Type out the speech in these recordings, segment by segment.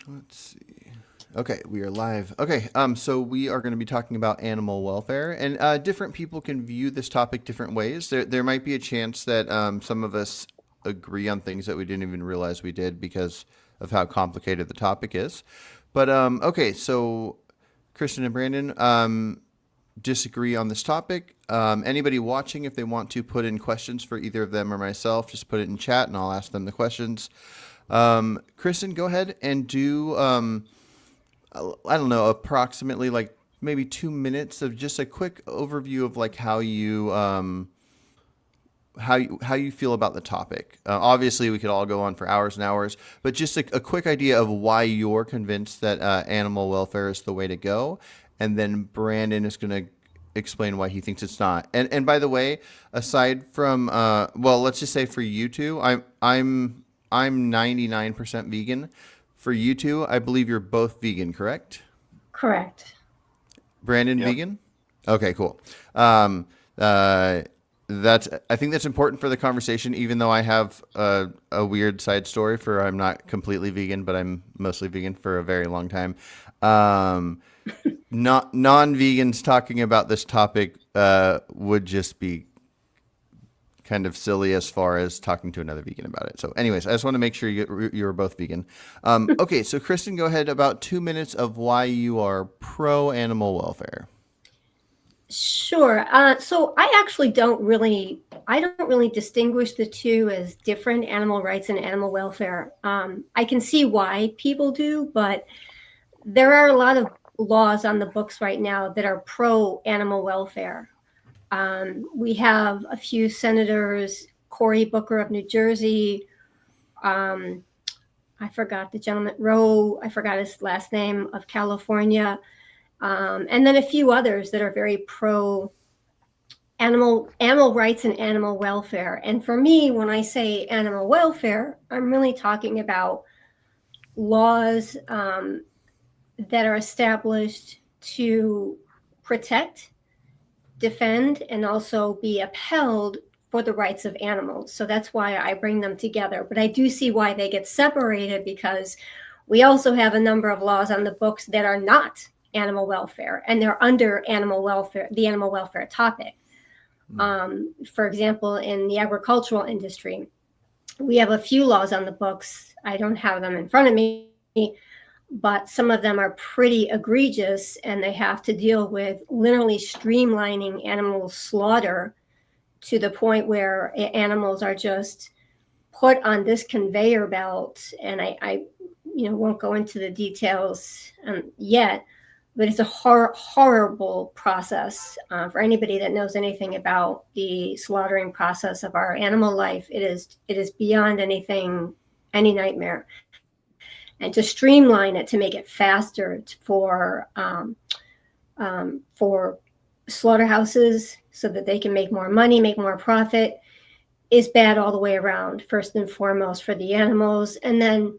Let's see. Okay, we are live. Okay, so we are going to be talking about animal welfare, and different people can view this topic different ways. There might be a chance that some of us agree on things that we didn't even realize we did because of how complicated the topic is. But okay, so Kristen and Brandon disagree on this topic. Anybody watching, if they want to put in questions for either of them or myself, just put it in chat, and I'll ask them the questions. Kristen, go ahead and do, I don't know, approximately like maybe 2 minutes of just a quick overview of like how you feel about the topic. Obviously, we could all go on for hours and hours, but just a quick idea of why you're convinced that animal welfare is the way to go, and then Brandon is going to explain why he thinks it's not. And by the way, aside from well, let's just say for you two, I'm 99% vegan. For you two, I believe you're both vegan, correct? Correct. Brandon, Yep. vegan? Okay, cool. Um, uh, that's I think that's important for the conversation, even though I have a weird side story for I'm not completely vegan, but I'm mostly vegan for a very long time. Um, not non-vegans talking about this topic would just be kind of silly as far as talking to another vegan about it. So, anyways, I just want to make sure you're both vegan. Okay, so Kristen, go ahead. About 2 minutes of why you are pro animal welfare. Sure. So I don't really distinguish the two as different, animal rights and animal welfare. I can see why people do, but there are a lot of laws on the books right now that are pro animal welfare. We have a few senators, Cory Booker of New Jersey. Um, I forgot the gentleman, Roe, I forgot his last name, of California. And then a few others that are very pro animal rights and animal welfare. And for me, when I say animal welfare, I'm really talking about laws that are established to protect, defend, and also be upheld for the rights of animals. So that's why I bring them together. But I do see why they get separated, because we also have a number of laws on the books that are not animal welfare, and they're under animal welfare, the animal welfare topic. For example, in the agricultural industry, we have a few laws on the books. I don't have them in front of me, but some of them are pretty egregious, and they have to deal with literally streamlining animal slaughter to the point where animals are just put on this conveyor belt. And I won't go into the details yet, but it's a horrible process for anybody that knows anything about the slaughtering process of our animal life. It is beyond any nightmare. And to streamline it, to make it faster for slaughterhouses so that they can make more money, make more profit, is bad all the way around, first and foremost for the animals. And then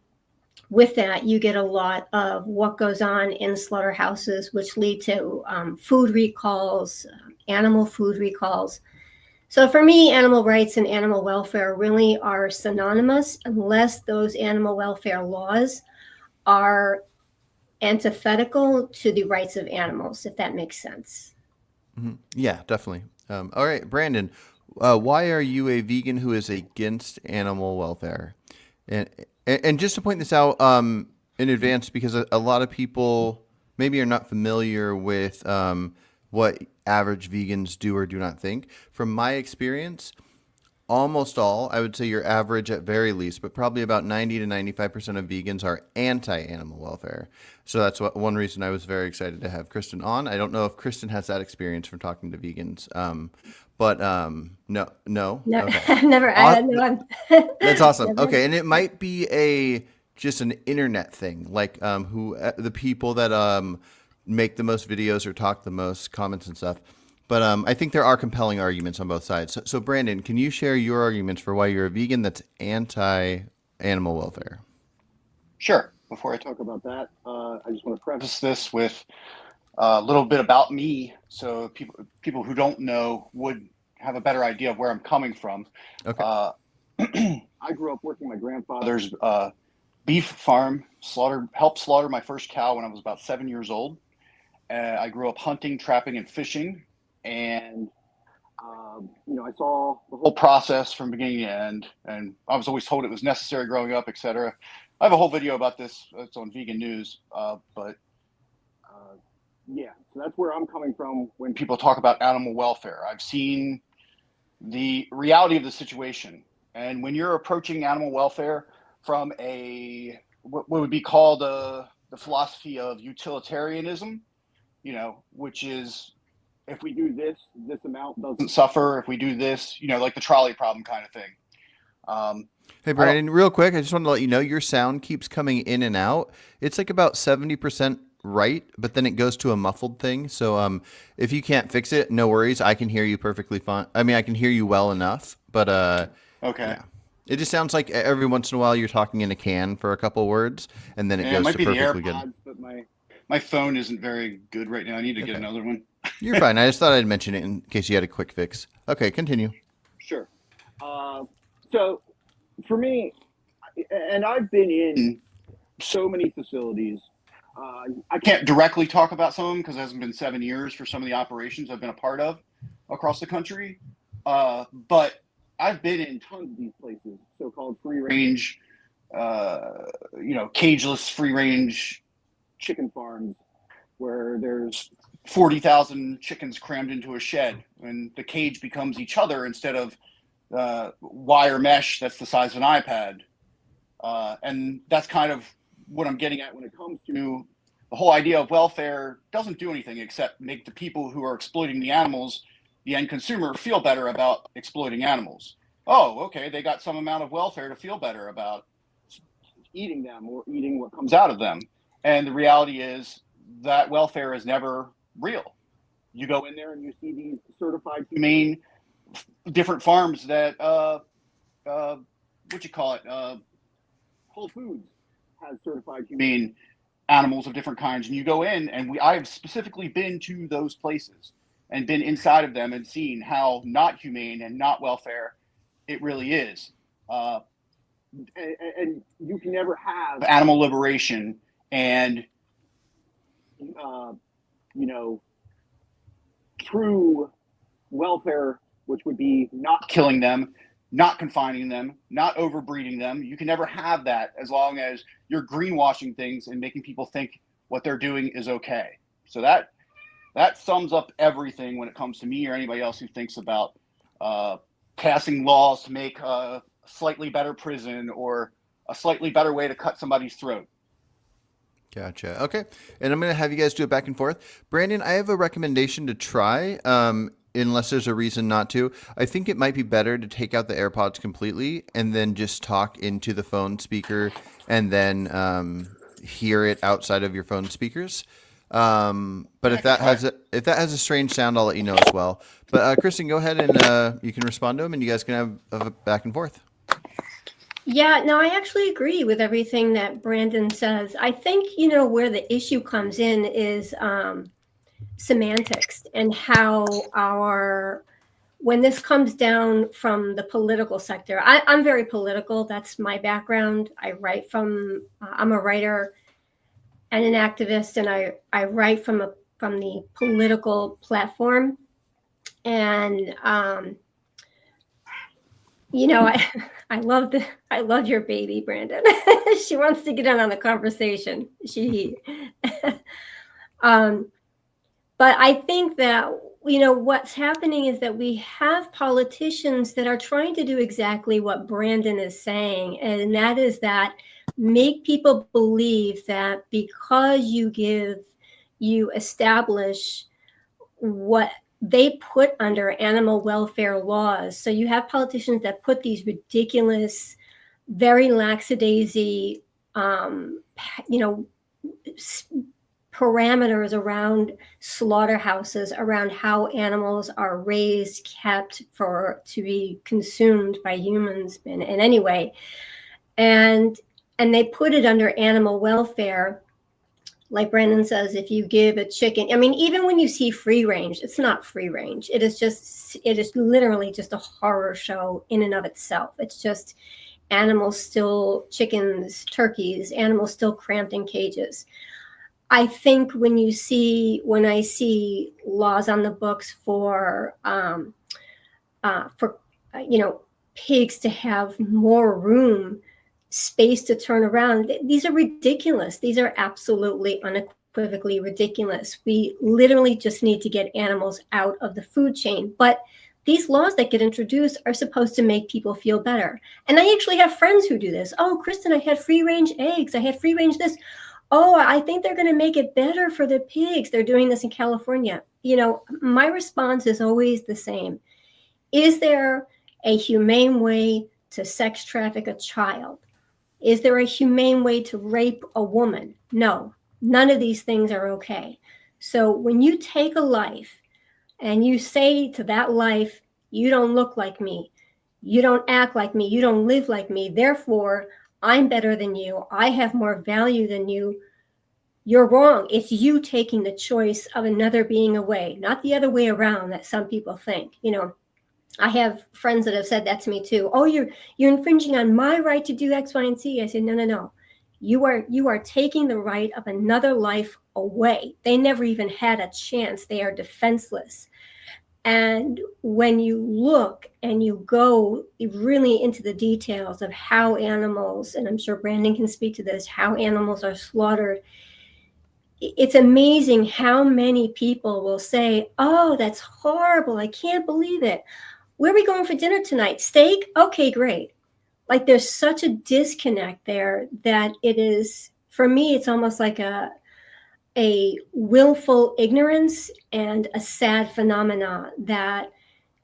with that, you get a lot of what goes on in slaughterhouses, which lead to food recalls, animal food recalls. So for me, animal rights and animal welfare really are synonymous, unless those animal welfare laws are antithetical to the rights of animals, if that makes sense. Yeah, definitely. All right, Brandon, why are you a vegan who is against animal welfare? And and just to point this out in advance, because a lot of people maybe are not familiar with what average vegans do or do not think. From my experience, almost all, I would say your average at very least, but probably about 90 to 95% of vegans are anti-animal welfare. So that's one reason I was very excited to have Kristen on. I don't know if Kristen has that experience from talking to vegans, but no, no, No, okay. I've never, Aw- no, That's awesome. never. Okay, and it might be a just an internet thing, like who the people that make the most videos or talk the most comments and stuff. But I think there are compelling arguments on both sides. So, Brandon, can you share your arguments for why you're a vegan that's anti-animal welfare? Sure. Before I talk about that, I just want to preface this with a little bit about me, so people who don't know would have a better idea of where I'm coming from. Okay. Uh, I grew up working my grandfather's beef farm helped slaughter my first cow when I was about 7 years old. I grew up hunting, trapping, and fishing, and I saw the whole process from beginning to end. And I was always told it was necessary growing up, etc. I have a whole video about this. It's on Vegan News, yeah. So that's where I'm coming from when people talk about animal welfare. I've seen the reality of the situation, and when you're approaching animal welfare from what would be called the philosophy of utilitarianism, which is, if we do this, this amount doesn't suffer. If we do this, like the trolley problem kind of thing. Hey, Brandon, real quick, I just want to let you know your sound keeps coming in and out. It's like about 70% right, but then it goes to a muffled thing. So if you can't fix it, no worries. I can hear you perfectly fine. I mean, I can hear you well enough, but okay. Yeah. It just sounds like every once in a while you're talking in a can for a couple words, and then it goes to perfectly good. But my phone isn't very good right now. I need to get another one. You're fine. I just thought I'd mention it in case you had a quick fix. Okay, continue. Sure. So for me, and I've been in so many facilities. I can't directly talk about some of them because it hasn't been 7 years for some of the operations I've been a part of across the country. But I've been in tons of these places, so-called free range, cageless free range chicken farms, where there's 40,000 chickens crammed into a shed, and the cage becomes each other instead of wire mesh that's the size of an iPad. And that's kind of what I'm getting at when it comes to the whole idea of welfare. Doesn't do anything except make the people who are exploiting the animals, the end consumer, feel better about exploiting animals. Oh, okay, they got some amount of welfare to feel better about eating them or eating what comes out of them. And the reality is that welfare is never real. You go in there and you see these certified humane different farms that Whole Foods has certified humane animals of different kinds, and you go in, and I have specifically been to those places and been inside of them and seen how not humane and not welfare it really is. And you can never have animal liberation and true welfare, which would be not killing them, not confining them, not overbreeding them. You can never have that as long as you're greenwashing things and making people think what they're doing is okay. So that sums up everything when it comes to me or anybody else who thinks about passing laws to make a slightly better prison or a slightly better way to cut somebody's throat. Gotcha. Okay. And I'm going to have you guys do it back and forth. Brandon, I have a recommendation to try, unless there's a reason not to. I think it might be better to take out the AirPods completely and then just talk into the phone speaker and then hear it outside of your phone speakers. But if that has a strange sound, I'll let you know as well. But Kristen, go ahead and you can respond to him, and you guys can have a back and forth. Yeah, no, I actually agree with everything that Brandon says. I think, where the issue comes in is semantics and how when this comes down from the political sector. I'm very political. That's my background. I'm a writer and an activist, and I write from the political platform. And I love your baby, Brandon. She wants to get in on the conversation. But I think that, what's happening is that we have politicians that are trying to do exactly what Brandon is saying. And that is that make people believe that because you establish what they put under animal welfare laws. So you have politicians that put these ridiculous, very lackadaisy, parameters around slaughterhouses, around how animals are raised, kept to be consumed by humans in any way. And they put it under animal welfare. Like Brandon says, if you give a chicken, even when you see free range, it's not free range. It is literally just a horror show in and of itself. It's just animals still, chickens, turkeys, animals still cramped in cages. I think when I see laws on the books for pigs to have more room, space to turn around, these are ridiculous. These are absolutely unequivocally ridiculous. We literally just need to get animals out of the food chain. But these laws that get introduced are supposed to make people feel better. And I actually have friends who do this. Oh, Kristen, I had free range eggs. I had free range this. Oh, I think they're going to make it better for the pigs. They're doing this in California. My response is always the same. Is there a humane way to sex traffic a child? Is there a humane way to rape a woman? No, none of these things are okay. So when you take a life and you say to that life, you don't look like me, you don't act like me, you don't live like me, therefore I'm better than you, I have more value than you, you're wrong. It's you taking the choice of another being away, not the other way around that some people think. I have friends that have said that to me too. Oh, you're infringing on my right to do X, Y, and Z. I said, no. You are taking the right of another life away. They never even had a chance. They are defenseless. And when you look and you go really into the details of how animals, and I'm sure Brandon can speak to this, how animals are slaughtered, it's amazing how many people will say, oh, that's horrible. I can't believe it. Where are we going for dinner tonight? Steak? Okay, great. Like there's such a disconnect there that it is, for me, it's almost like a willful ignorance and a sad phenomena that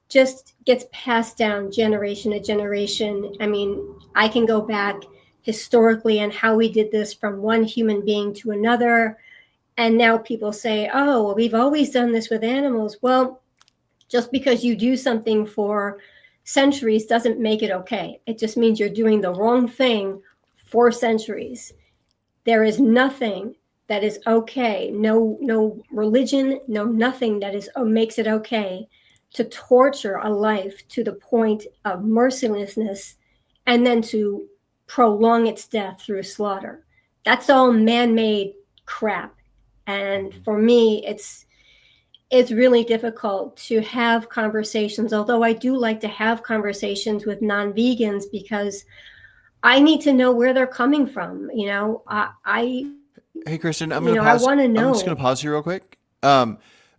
just gets passed down generation to generation. I mean, I can go back historically on how we did this from one human being to another. And now people say, oh, well, we've always done this with animals. Well, just because you do something for centuries doesn't make it okay. It just means you're doing the wrong thing for centuries. There is nothing that is okay. No religion, no nothing that makes it okay to torture a life to the point of mercilessness and then to prolong its death through slaughter. That's all man-made crap. And for me, it's really difficult to have conversations, although I do like to have conversations with non-vegans because I need to know where they're coming from. Hey, Kristen, I want to know. I'm just going to pause here real quick.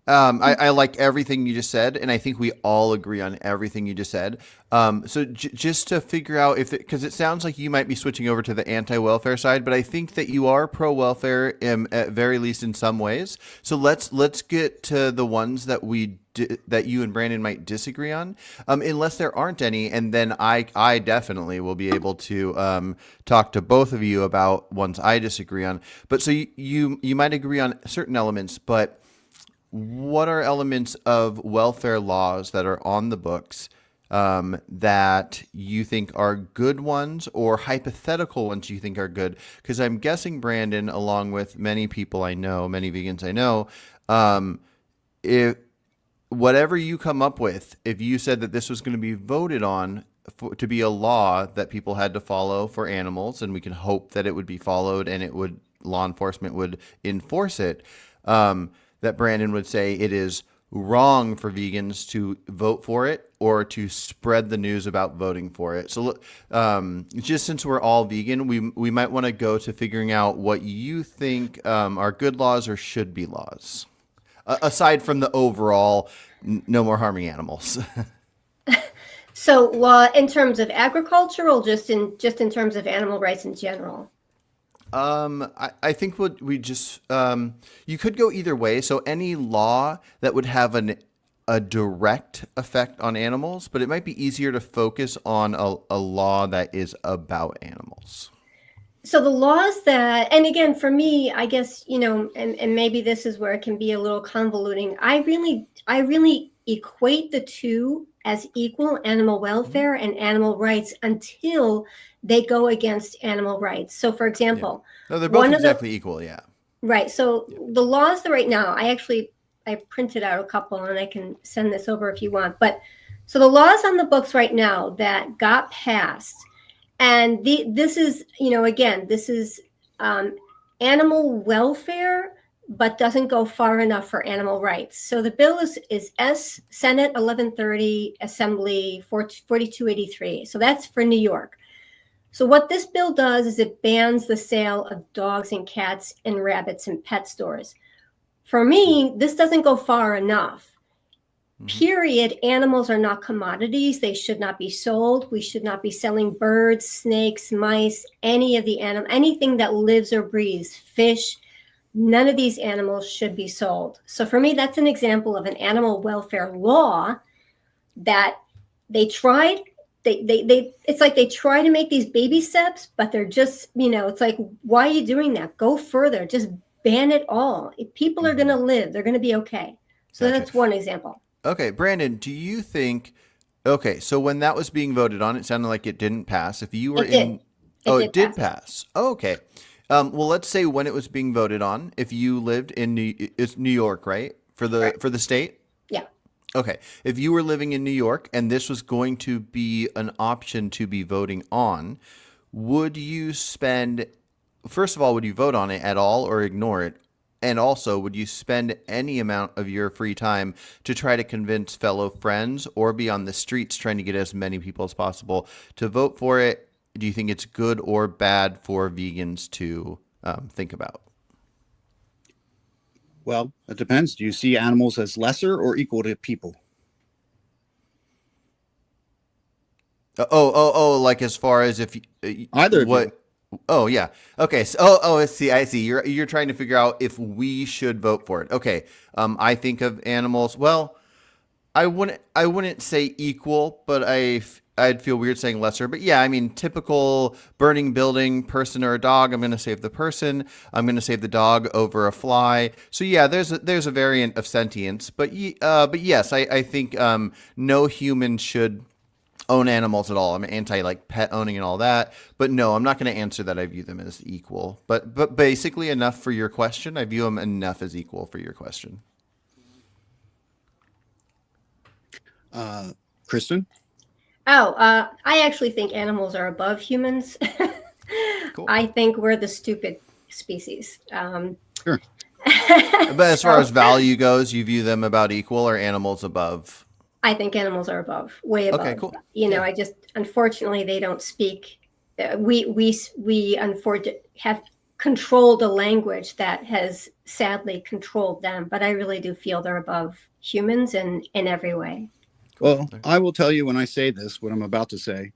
I like everything you just said, and I think we all agree on everything you just said. So just to figure out because it sounds like you might be switching over to the anti-welfare side, but I think that you are pro-welfare at very least in some ways. So let's get to the ones that that you and Brandon might disagree on, unless there aren't any, and then I definitely will be able to talk to both of you about ones I disagree on. But so you might agree on certain elements, but what are elements of welfare laws that are on the books that you think are good ones or hypothetical ones you think are good? Because I'm guessing, Brandon, along with many people I know, many vegans I know, if whatever you come up with, if you said that this was going to be voted on to be a law that people had to follow for animals, and we can hope that it would be followed and law enforcement would enforce it, that Brandon would say it is wrong for vegans to vote for it or to spread the news about voting for it. So just since we're all vegan, we might want to go to figuring out what you think are good laws or should be laws, aside from the overall no more harming animals. So law in terms of agricultural, just in terms of animal rights in general? I think what we just you could go either way. So any law that would have a direct effect on animals, but it might be easier to focus on a law that is about animals. So the laws that, and again, for me, I guess, and maybe this is where it can be a little convoluting. I really equate the two as equal, animal welfare and animal rights, until they go against animal rights. So for example, no, they're both exactly equal. Yeah. Right. So the laws that right now, I printed out a couple and I can send this over if you want. But so the laws on the books right now that got passed And this is, again, this is animal welfare, but doesn't go far enough for animal rights. So the bill is S Senate 1130, Assembly 4283. So that's for New York. So what this bill does is it bans the sale of dogs and cats and rabbits in pet stores. For me, this doesn't go far enough. Period. Animals are not commodities. They should not be sold. We should not be selling birds, snakes, mice, any of the anything that lives or breathes, fish. None of these animals should be sold. So for me, that's an example of an animal welfare law that they tried. It's like they try to make these baby steps, but they're just, it's like, why are you doing that? Go further. Just ban it all. If people are going to live, they're going to be okay. So Gotcha. that's one example. Okay, Brandon, do you think? Okay, so when that was being voted on, it sounded like it didn't pass. If you were It did. in, oh, it did pass. pass. Oh, okay. Well, let's say when it was being voted on, if you lived in it's New York, right? For the state? Yeah. Okay. If you were living in New York and this was going to be an option to be voting on, would you spend, first of all, would you vote on it at all or ignore it? And also, would you spend any amount of your free time to try to convince fellow friends or be on the streets trying to get as many people as possible to vote for it? Do you think it's good or bad for vegans to think about? Well, it depends. Do you see animals as lesser or equal to people? Like as far as if Either of what? you. Oh yeah. Okay. So I see. You're trying to figure out if we should vote for it. Okay. I think of animals. Well, I wouldn't say equal, but I'd feel weird saying lesser. But yeah, I mean, typical burning building, person or a dog. I'm going to save the person. I'm going to save the dog over a fly. So yeah, there's a variant of sentience. But yes, I think no human should own animals at all. I'm anti like pet owning and all that. But no, I'm not going to answer that. I view them as equal. But basically enough for your question. I view them enough as equal for your question. Kristen? I actually think animals are above humans. Cool. I think we're the stupid species. Sure. But as far as value goes, you view them about equal or animals above? I think animals are above, way above. Okay, cool. I just, unfortunately, they don't speak. We unfortunately have controlled a language that has sadly controlled them, but I really do feel they're above humans in every way. Well, I will tell you when I say this, what I'm about to say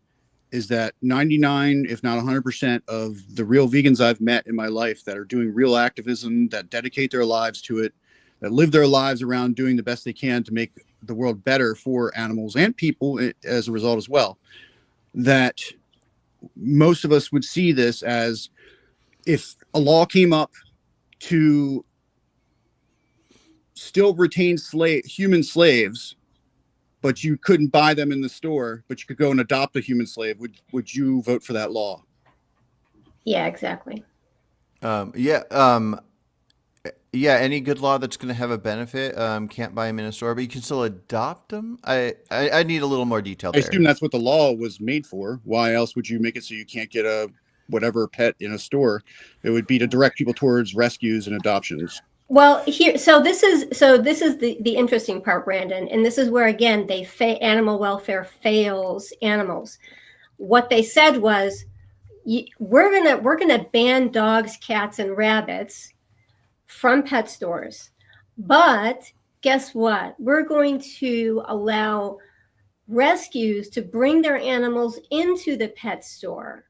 is that 99, if not 100% of the real vegans I've met in my life that are doing real activism, that dedicate their lives to it, that live their lives around doing the best they can to make the world better for animals and people as a result as well, that most of us would see this as if a law came up to still retain human slaves, but you couldn't buy them in the store, but you could go and adopt a human slave. Would you vote for that law? Yeah, exactly. Yeah. Any good law that's going to have a benefit, can't buy them in a store, but you can still adopt them. I need a little more detail I there. assume that's what the law was made for. Why else would you make it so you can't get a whatever pet in a store? It would be to direct people towards rescues and adoptions. Well, this is the interesting part, Brandon, and this is where again animal welfare fails animals. What they said was, we're gonna ban dogs, cats, and rabbits from pet stores, but guess what? We're going to allow rescues to bring their animals into the pet store,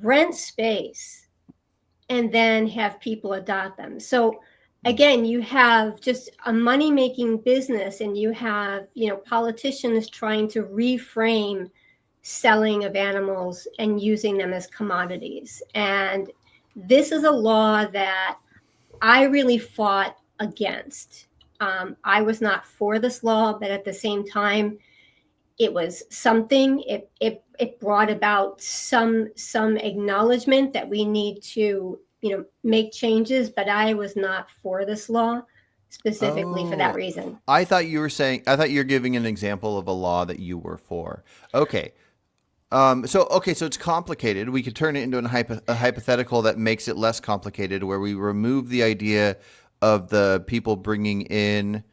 rent space, and then have people adopt them. So again, you have just a money-making business, and you have, politicians trying to reframe selling of animals and using them as commodities. And this is a law that I really fought against. I was not for this law, but at the same time, it was something. It brought about some acknowledgement that we need to make changes, but I was not for this law specifically for that reason. I thought you were giving an example of a law that you were for. Okay. So it's complicated. We could turn it into a hypothetical that makes it less complicated, where we remove the idea of the people bringing in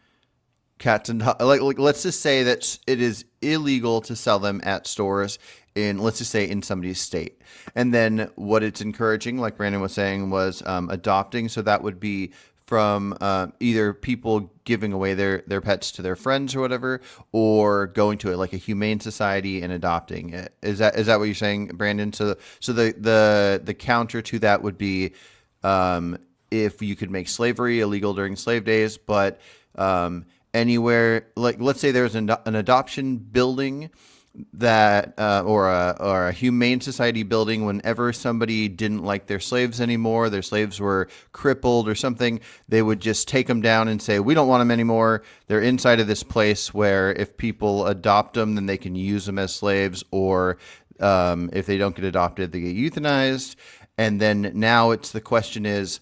cats and like let's just say that it is illegal to sell them at stores in, let's just say, in somebody's state. And then what it's encouraging, like Brandon was saying, was adopting. So that would be from either people giving away their pets to their friends or whatever, or going to like a humane society and adopting it. Is that what you're saying, Brandon? So the counter to that would be if you could make slavery illegal during slave days, but anywhere, like let's say there's an adoption building that or a humane society building, whenever somebody didn't like their slaves anymore, their slaves were crippled or something, they would just take them down and say, we don't want them anymore. They're inside of this place where if people adopt them, then they can use them as slaves, or if they don't get adopted, they get euthanized. And then now the question is,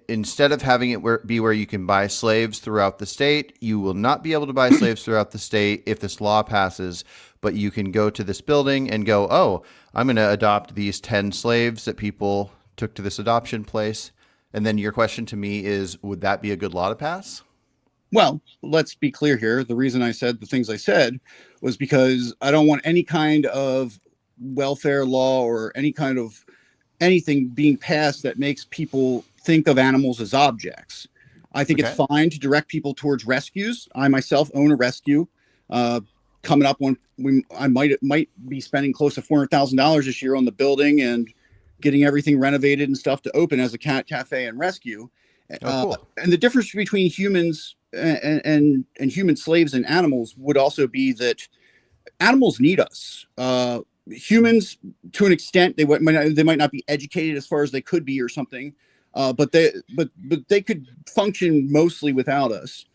instead of having it be where you can buy slaves throughout the state, you will not be able to buy slaves throughout the state if this law passes, but you can go to this building and go, oh, I'm going to adopt these 10 slaves that people took to this adoption place. And then your question to me is, would that be a good law to pass? Well, let's be clear here. The reason I said the things I said was because I don't want any kind of welfare law or any kind of anything being passed that makes people think of animals as objects. I think it's fine to direct people towards rescues. I myself own a rescue. Coming up when I might be spending close to $400,000 this year on the building and getting everything renovated and stuff to open as a cat cafe and rescue. Cool. And the difference between humans and human slaves and animals would also be that animals need us. Humans, to an extent, they might not be educated as far as they could be or something. But they could function mostly without us.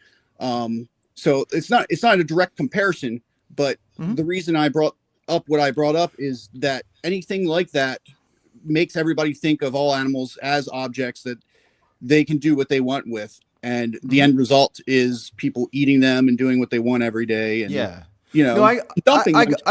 So it's not a direct comparison, but the reason I brought up what I brought up is that anything like that makes everybody think of all animals as objects that they can do what they want with. And the end result is people eating them and doing what they want every day. And, No, I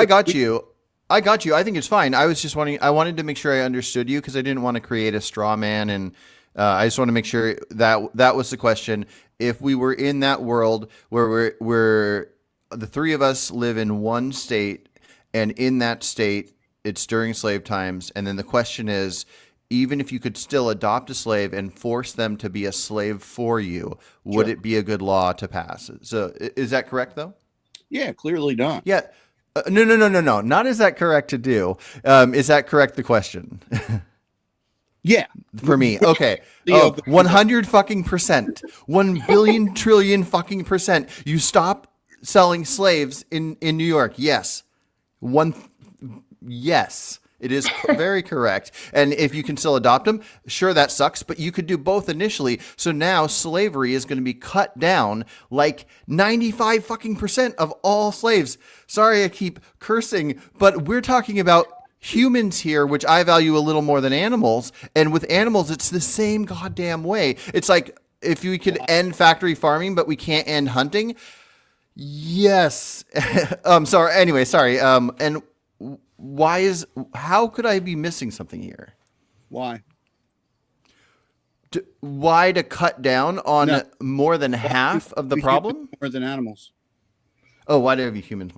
got you. I got you. I think it's fine. I was just I wanted to make sure I understood you, because I didn't want to create a straw man. And I just want to make sure that was the question. If we were in that world where we're the three of us live in one state, and in that state, it's during slave times. And then the question is, even if you could still adopt a slave and force them to be a slave for you, would it be a good law to pass? So is that correct, though? Yeah, clearly not. Yeah. No. Not is that correct to do. Is that correct, the question? Yeah. For me. Okay. 100 fucking %. 1 billion trillion fucking %. You stop selling slaves in New York. Yes. Yes. It is very correct. And if you can still adopt them, sure, that sucks, but you could do both initially. So now slavery is going to be cut down like 95 fucking % of all slaves. Sorry, I keep cursing, but we're talking about humans here, which I value a little more than animals. And with animals, it's the same goddamn way. It's like if we could end factory farming, but we can't end hunting. Yes. Sorry. Anyway, sorry. And how could I be missing something here? Why? Why to cut down on more than half of the problem? More than animals. Oh, why do I have humans?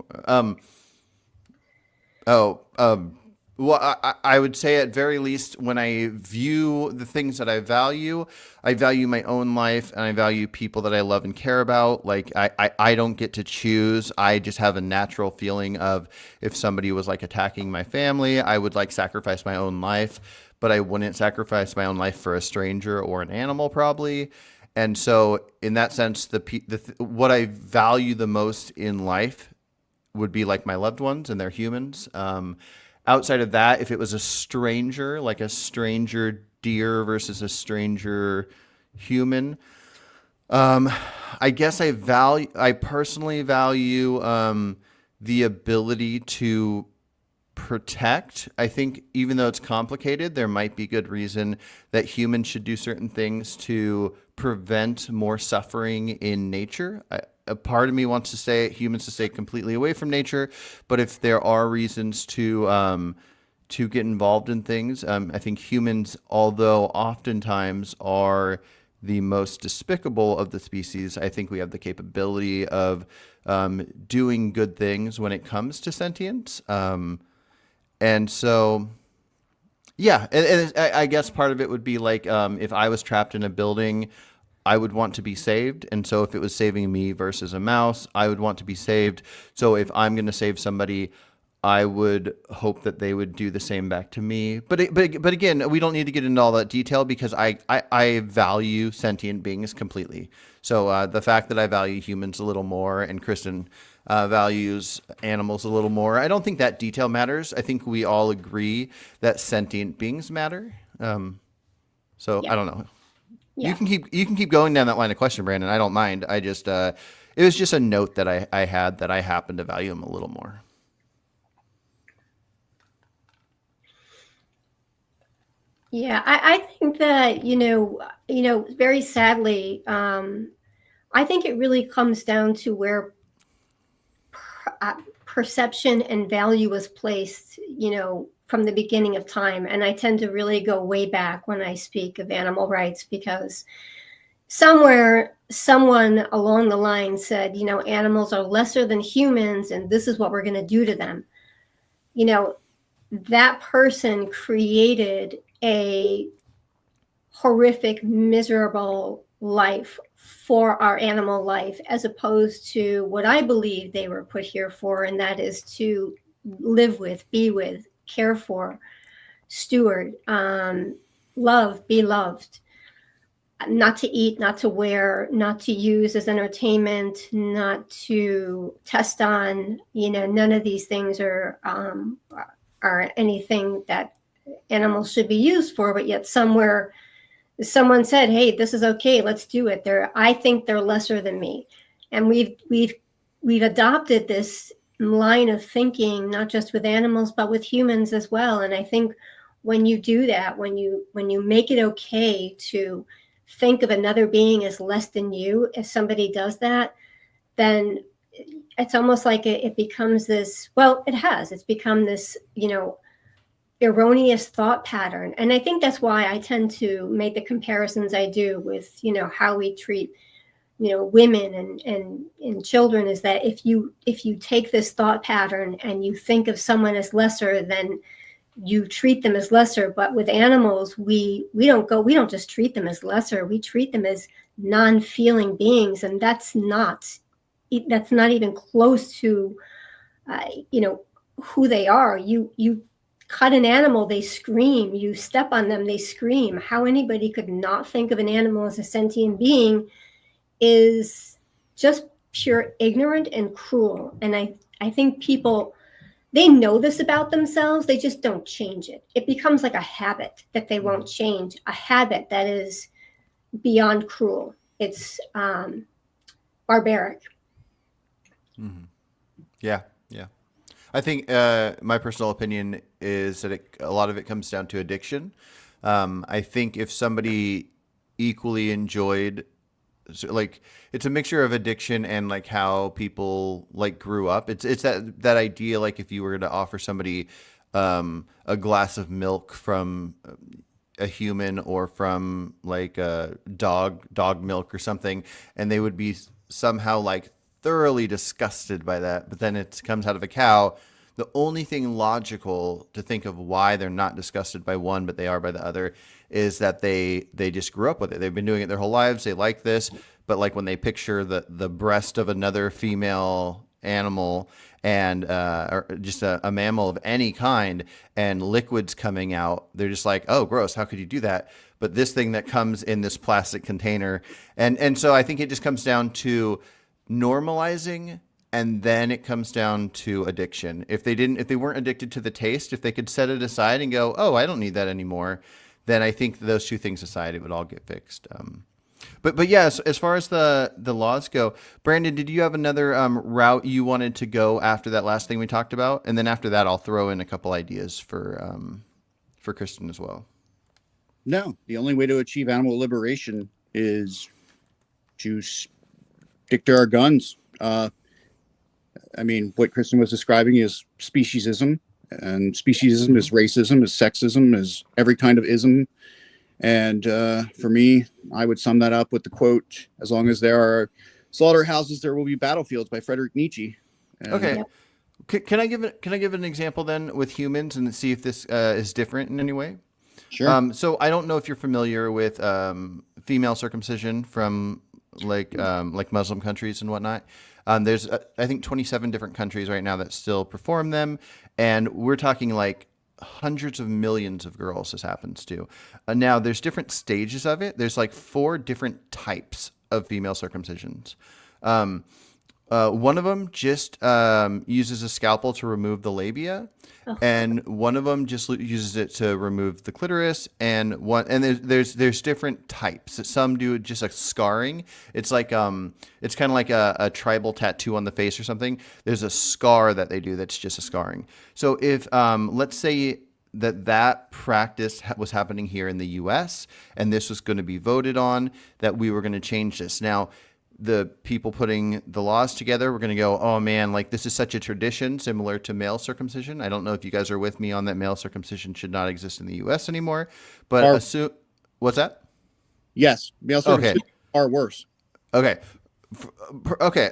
Well, I would say at very least, when I view the things that I value my own life, and I value people that I love and care about. Like I don't get to choose. I just have a natural feeling of, if somebody was like attacking my family, I would like sacrifice my own life, but I wouldn't sacrifice my own life for a stranger or an animal probably. And so in that sense, what I value the most in life would be like my loved ones, and they're humans. Outside of that, if it was a stranger, like a stranger deer versus a stranger human, I guess I personally value the ability to protect. I think even though it's complicated, there might be good reason that humans should do certain things to prevent more suffering in nature. a part of me wants to say humans to stay completely away from nature, but if there are reasons to get involved in things, I think humans, although oftentimes are the most despicable of the species, I think we have the capability of doing good things when it comes to sentience. And so, yeah, and I guess part of it would be like if I was trapped in a building, I would want to be saved. And so if it was saving me versus a mouse, I would want to be saved. So if I'm going to save somebody, I would hope that they would do the same back to me. But again, we don't need to get into all that detail because I value sentient beings completely. So the fact that I value humans a little more and Kristen values animals a little more, I don't think that detail matters. I think we all agree that sentient beings matter. So Yeah. I don't know. Yeah. You can keep going down that line of question, Brandon. I don't mind. I just it was just a note that I had that I happen to value him a little more. Yeah, I think that, very sadly, I think it really comes down to where perception and value was placed, from the beginning of time. And I tend to really go way back when I speak of animal rights because somewhere someone along the line said, animals are lesser than humans and this is what we're going to do to them. That person created a horrific, miserable life for our animal life, as opposed to what I believe they were put here for, and that is to live with, be with, care for, steward, love, be loved, not to eat, not to wear, not to use as entertainment, not to test on. None of these things are anything that animals should be used for, but yet somewhere someone said, hey, this is okay, let's do it. I think they're lesser than me. And we've adopted this line of thinking, not just with animals, but with humans as well. And I think when you do that, when you make it okay to think of another being as less than you, if somebody does that, then it's almost like it becomes this, it's become this, erroneous thought pattern. And I think that's why I tend to make the comparisons I do with, how we treat, women and children, is that if you take this thought pattern and you think of someone as lesser, then you treat them as lesser. But with animals, we don't just treat them as lesser, we treat them as non-feeling beings. And that's not even close to, who they are. You cut an animal, they scream. You step on them, they scream. How anybody could not think of an animal as a sentient being is just pure ignorant and cruel. And I think people, they know this about themselves, they just don't change it. It becomes like a habit that they won't change, a habit that is beyond cruel. It's barbaric. Mm-hmm. Yeah. I think my personal opinion is that a lot of it comes down to addiction. I think if somebody equally enjoyed, like, it's a mixture of addiction and like how people like grew up. It's that idea, like if you were to offer somebody a glass of milk from a human or from like a dog milk or something, and they would be somehow like thoroughly disgusted by that, but then it comes out of a cow. The only thing logical to think of why they're not disgusted by one, but they are by the other, is that they just grew up with it. They've been doing it their whole lives. They like this, but like when they picture the breast of another female animal and or just a mammal of any kind and liquids coming out, they're just like, oh, gross. How could you do that? But this thing that comes in this plastic container. And so I think it just comes down to normalizing, and then it comes down to addiction. If they weren't addicted to the taste, if they could set it aside and go, oh, I don't need that anymore, then I think those two things aside, it would all get fixed. But yes, as far as the laws go, Brandon, did you have another route you wanted to go after that last thing we talked about? And then after that, I'll throw in a couple ideas for Kristen as well. No, the only way to achieve animal liberation is to stick to our guns. I mean, what Kristen was describing is speciesism, and speciesism is racism, is sexism, is every kind of ism. And for me, I would sum that up with the quote, "As long as there are slaughterhouses, there will be battlefields," by Friedrich Nietzsche. And, Okay. Can I give an example then with humans and see if this is different in any way? Sure. So I don't know if you're familiar with female circumcision from like Muslim countries and whatnot. There's I think 27 different countries right now that still perform them, and we're talking like hundreds of millions of girls this happens to. Now there's different stages of it. There's like 4 different types of female circumcisions. One of them just uses a scalpel to remove the labia, and one of them just uses it to remove the clitoris. And there's different types. Some do just a scarring. It's like it's kind of like a tribal tattoo on the face or something. There's a scar that they do that's just a scarring. So if let's say that practice was happening here in the U.S. and this was going to be voted on, that we were going to change this now. The people putting the laws together, we're going to go, oh man, like this is such a tradition similar to male circumcision. I don't know if you guys are with me on that male circumcision should not exist in the U.S. anymore, but what's that? Yes, male circumcision are worse. Okay. Okay.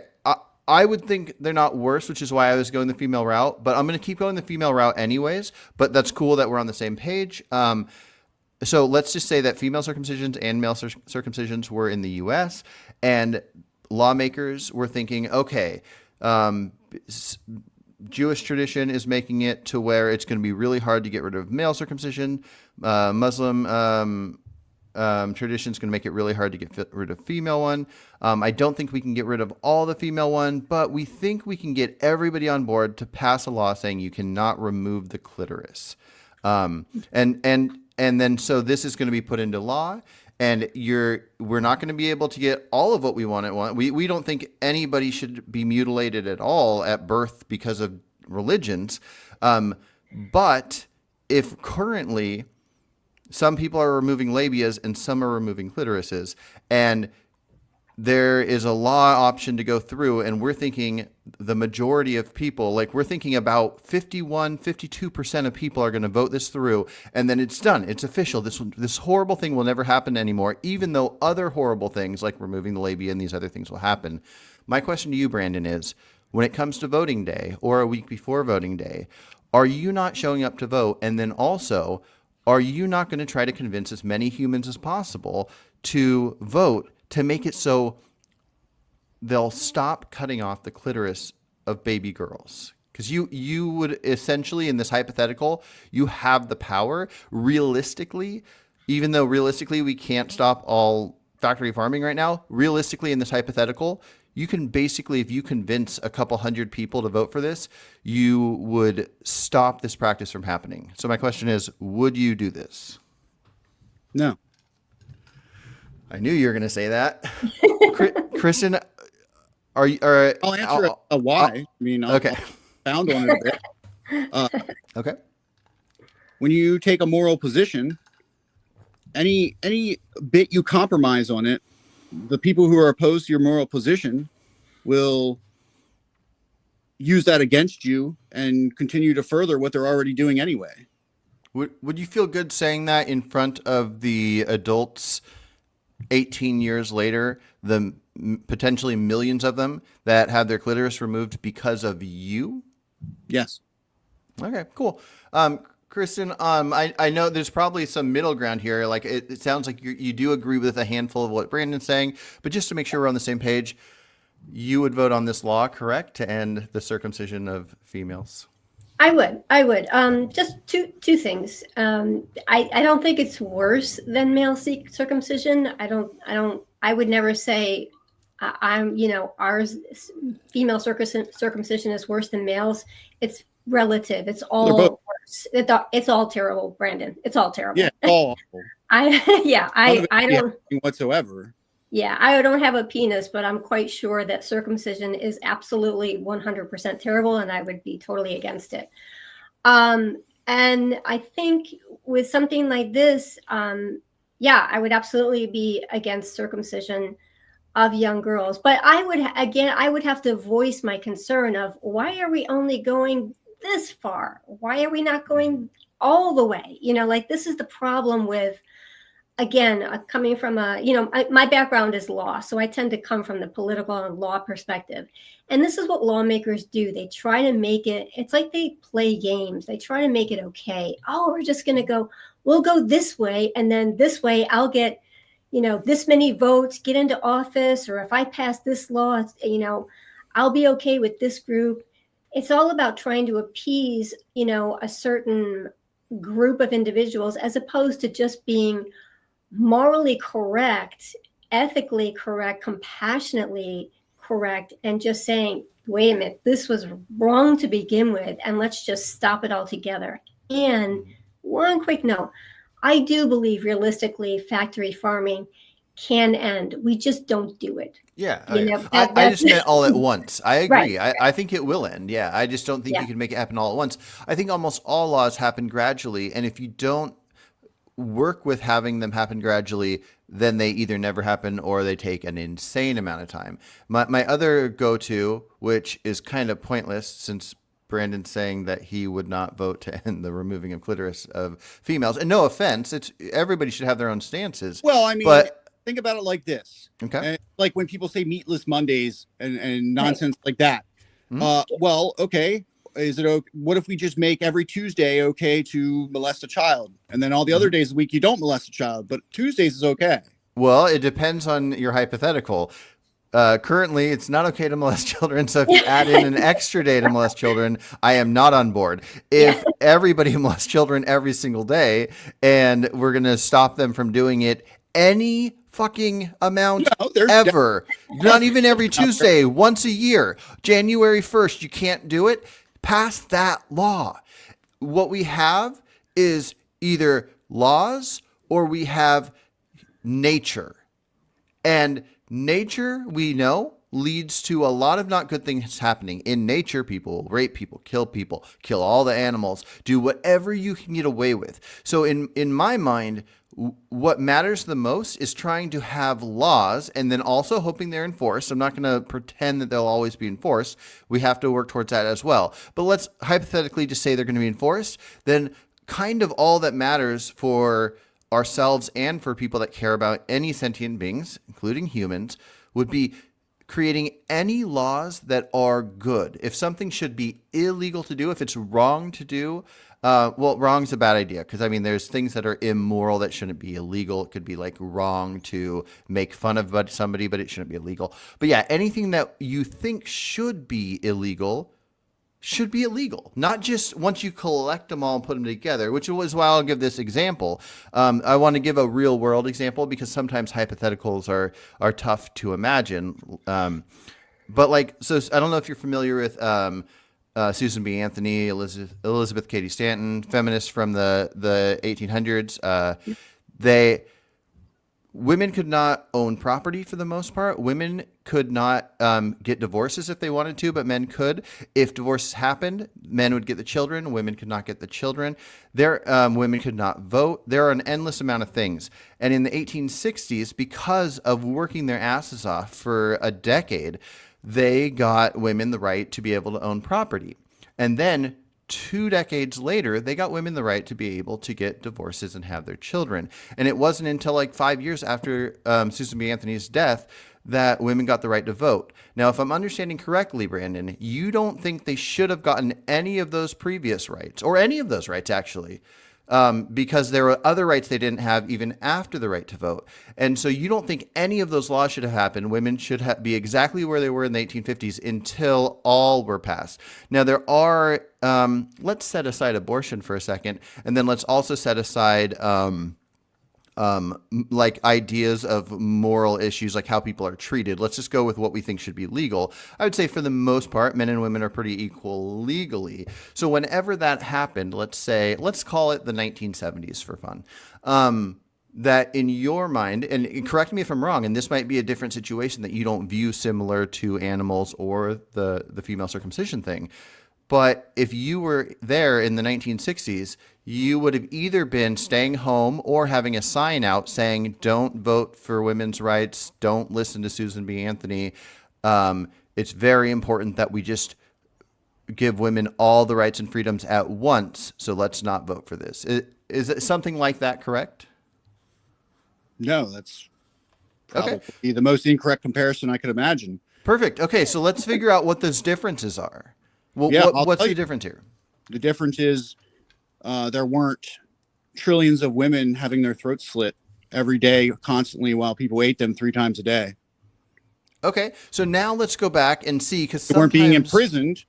I would think they're not worse, which is why I was going the female route, but I'm going to keep going the female route anyways, but that's cool that we're on the same page. So let's just say that female circumcisions and male circumcisions were in the U.S. and lawmakers were thinking, okay, Jewish tradition is making it to where it's going to be really hard to get rid of male circumcision. Muslim tradition is going to make it really hard to get rid of female one. I don't think we can get rid of all the female one, but we think we can get everybody on board to pass a law saying you cannot remove the clitoris. And then so this is going to be put into law, and we're not going to be able to get all of what we want. We don't think anybody should be mutilated at all at birth because of religions. But if currently some people are removing labias and some are removing clitorises, and there is a law option to go through, and we're thinking the majority of people, like we're thinking about 52% of people are going to vote this through, and then it's done. It's official. This horrible thing will never happen anymore, even though other horrible things like removing the labia and these other things will happen. My question to you, Brandon, is when it comes to voting day or a week before voting day, are you not showing up to vote? And then also, are you not going to try to convince as many humans as possible to vote to make it so they'll stop cutting off the clitoris of baby girls? Because you would essentially, in this hypothetical, you have the power realistically, even though realistically we can't stop all factory farming right now, realistically in this hypothetical, you can basically, if you convince a couple hundred people to vote for this, you would stop this practice from happening. So my question is, would you do this? No. I knew you were going to say that. Kristen, are you? I'll answer a why. I'll expound on it a bit. Okay. When you take a moral position, any bit you compromise on it, the people who are opposed to your moral position will use that against you and continue to further what they're already doing anyway. Would you feel good saying that in front of the adults 18 years later, the potentially millions of them that had their clitoris removed because of you? Yes. Okay, cool. Kristen, I know there's probably some middle ground here. Like it sounds like you do agree with a handful of what Brandon's saying, but just to make sure we're on the same page, you would vote on this law, correct, to end the circumcision of females? I would. Just two things. I don't think it's worse than male circumcision. I would never say ours female circumcision is worse than males. It's relative. It's all worse. It's all terrible, Brandon. It's all terrible. Yeah, all awful. I don't whatsoever. Yeah, I don't have a penis, but I'm quite sure that circumcision is absolutely 100% terrible, and I would be totally against it. And I think with something like this, I would absolutely be against circumcision. of young girls. But I would have to voice my concern of why are we only going this far? Why are we not going all the way? Like this is the problem with, again, coming from my background is law. So I tend to come from the political and law perspective. And this is what lawmakers do. They try to make it's like they play games. They try to make it okay. Oh, we'll go this way. And then this way I'll get, this many votes, get into office. Or if I pass this law, I'll be okay with this group. It's all about trying to appease, a certain group of individuals, as opposed to just being morally correct, ethically correct, compassionately correct, and just saying, wait a minute, this was wrong to begin with, and let's just stop it altogether. And one quick note, I do believe realistically factory farming can end. We just don't do it. Yeah. I just meant all at once. I agree. Right. I think it will end. Yeah. I just don't think you can make it happen all at once. I think almost all laws happen gradually. And if you don't work with having them happen gradually, then they either never happen or they take an insane amount of time. My other go-to, which is kind of pointless since Brandon's saying that he would not vote to end the removing of clitoris of females. And no offense, everybody should have their own stances. Well, I mean, but think about it like this. Okay. Like when people say meatless Mondays and nonsense like that. Mm-hmm. Well, okay. Is it okay? What if we just make every Tuesday okay to molest a child? And then all the other days of the week, you don't molest a child, but Tuesdays is okay. Well, it depends on your hypothetical. Currently, it's not okay to molest children. So if you add in an extra day to molest children, I am not on board. If everybody molests children every single day and we're going to stop them from doing it any fucking amount ever, not even every Tuesday, once a year, January 1st, you can't do it. Pass that law. What we have is either laws or we have nature. And nature, we know, leads to a lot of not good things happening. In nature, people rape people, kill all the animals, do whatever you can get away with. So in my mind, what matters the most is trying to have laws and then also hoping they're enforced. I'm not going to pretend that they'll always be enforced. We have to work towards that as well. But let's hypothetically just say they're going to be enforced. Then kind of all that matters for ourselves and for people that care about any sentient beings, including humans, would be creating any laws that are good. If something should be illegal to do, if it's wrong to do, wrong's a bad idea, because I mean, there's things that are immoral that shouldn't be illegal. It could be like wrong to make fun of somebody, but it shouldn't be illegal. But yeah, anything that you think should be illegal should be illegal. Not just once you collect them all and put them together, which is why I'll give this example. I want to give a real world example because sometimes hypotheticals are tough to imagine. But like, so I don't know if you're familiar with Susan B. Anthony, Elizabeth Cady Stanton, feminists from the 1800s. Women could not own property for the most part. Women could not get divorces if they wanted to, but men could. If divorces happened, men would get the children. Women could not get the children. Women could not vote. There are an endless amount of things. And in the 1860s, because of working their asses off for a decade, they got women the right to be able to own property. And then 2 decades later, they got women the right to be able to get divorces and have their children. And it wasn't until like 5 years after Susan B. Anthony's death that women got the right to vote. Now, if I'm understanding correctly, Brandon, you don't think they should have gotten any of those previous rights, or any of those rights actually, because there were other rights they didn't have even after the right to vote. And so you don't think any of those laws should have happened. Women should be exactly where they were in the 1850s until all were passed. Now, there are, let's set aside abortion for a second, and then let's also set aside like ideas of moral issues, like how people are treated. Let's just go with what we think should be legal. I would say for the most part, men and women are pretty equal legally. So whenever that happened, let's call it the 1970s for fun. That in your mind, and correct me if I'm wrong, and this might be a different situation that you don't view similar to animals or the female circumcision thing, But if you were there in the 1960s, you would have either been staying home or having a sign out saying, don't vote for women's rights, don't listen to Susan B. Anthony. It's very important that we just give women all the rights and freedoms at once, so let's not vote for this. Is it something like that correct? No, that's Okay. probably the most incorrect comparison I could imagine. Perfect. Okay, so let's figure out what those differences are. Well, Yeah, I'll what's tell the you. difference here? The difference is there weren't trillions of women having their throats slit every day constantly while people ate them 3 times a day. Okay, so now let's go back and see, because They weren't being imprisoned.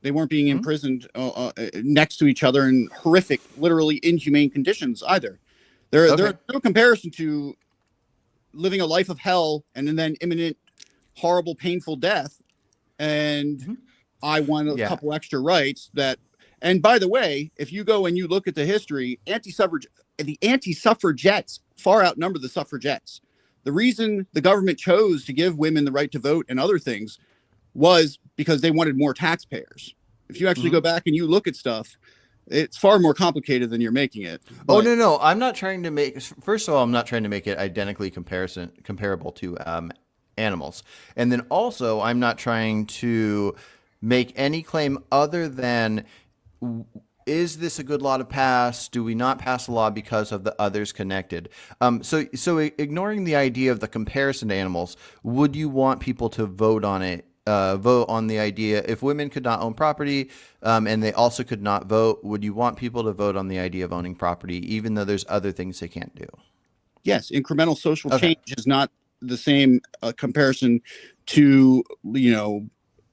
They weren't being imprisoned next to each other in horrific, literally inhumane conditions either. There's no comparison to living a life of hell and then imminent, horrible, painful death. And I want a couple extra rights that. And by the way, if you go and you look at the history, the anti-suffragettes far outnumber the suffragettes. The reason the government chose to give women the right to vote and other things was because they wanted more taxpayers. If you actually go back and you look at stuff, it's far more complicated than you're making it. Oh, no. I'm not trying to make, first of all, I'm not trying to make it identically comparable to animals. And then also, I'm not trying to make any claim other than, is this a good law to pass? Do we not pass a law because of the others connected? So ignoring the idea of the comparison to animals, would you want people to vote on it? Vote on the idea, if women could not own property and they also could not vote, would you want people to vote on the idea of owning property, even though there's other things they can't do? Yes, incremental social change is not the same comparison to, and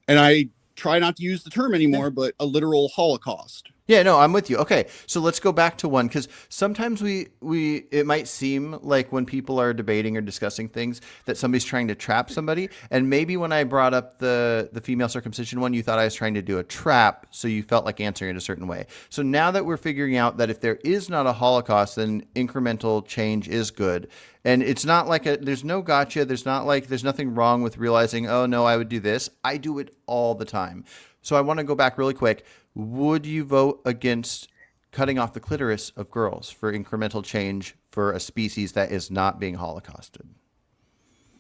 I try not to use the term anymore, but a literal Holocaust. Yeah, no, I'm with you. Okay, so let's go back to one, because sometimes it might seem like when people are debating or discussing things that somebody's trying to trap somebody, and maybe when I brought up the female circumcision one, you thought I was trying to do a trap, so you felt like answering it a certain way. So now that we're figuring out that if there is not a Holocaust, then incremental change is good. And it's not like there's no gotcha. There's nothing wrong with realizing, oh no, I would do this. I do it all the time. So I want to go back really quick. Would you vote against cutting off the clitoris of girls for incremental change for a species that is not being holocausted?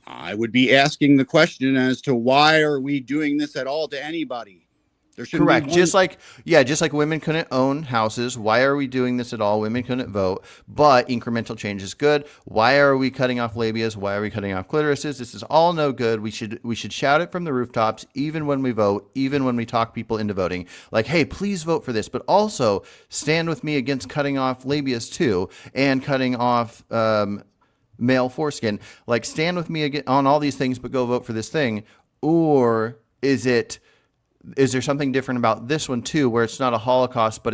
I would be asking the question as to why are we doing this at all to anybody? There shouldn't Correct. be Just like women couldn't own houses. Why are we doing this at all? Women couldn't vote, but incremental change is good. Why are we cutting off labias? Why are we cutting off clitorises? This is all no good. We should shout it from the rooftops, even when we vote, even when we talk people into voting. Like, hey, please vote for this, but also stand with me against cutting off labias too, and cutting off male foreskin. Like, stand with me again on all these things, but go vote for this thing. Or is there something different about this one too, where it's not a Holocaust, but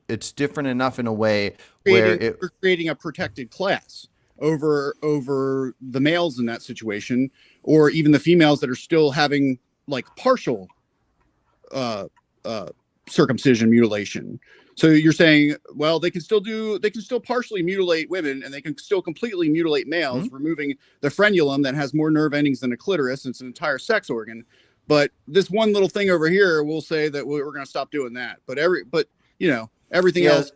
it's different enough in a way where we're creating a protected class over the males in that situation, or even the females that are still having like partial circumcision mutilation. So you're saying, well, they can still partially mutilate women, and they can still completely mutilate males, removing the frenulum that has more nerve endings than a clitoris. It's an entire sex organ. But this one little thing over here, we'll say that we're going to stop doing that. But everything else.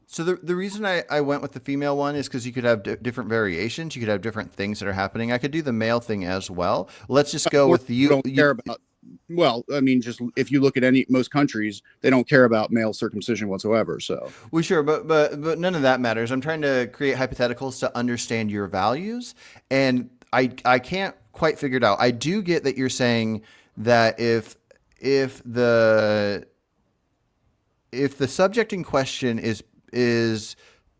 So the reason I went with the female one is because you could have different variations. You could have different things that are happening. I could do the male thing as well. Let's just go with you. Don't care about. Well, I mean, just if you look at most countries, they don't care about male circumcision whatsoever. So, well, sure, but none of that matters. I'm trying to create hypotheticals to understand your values, and I can't quite figure it out. I do get that you're saying that if the subject in question is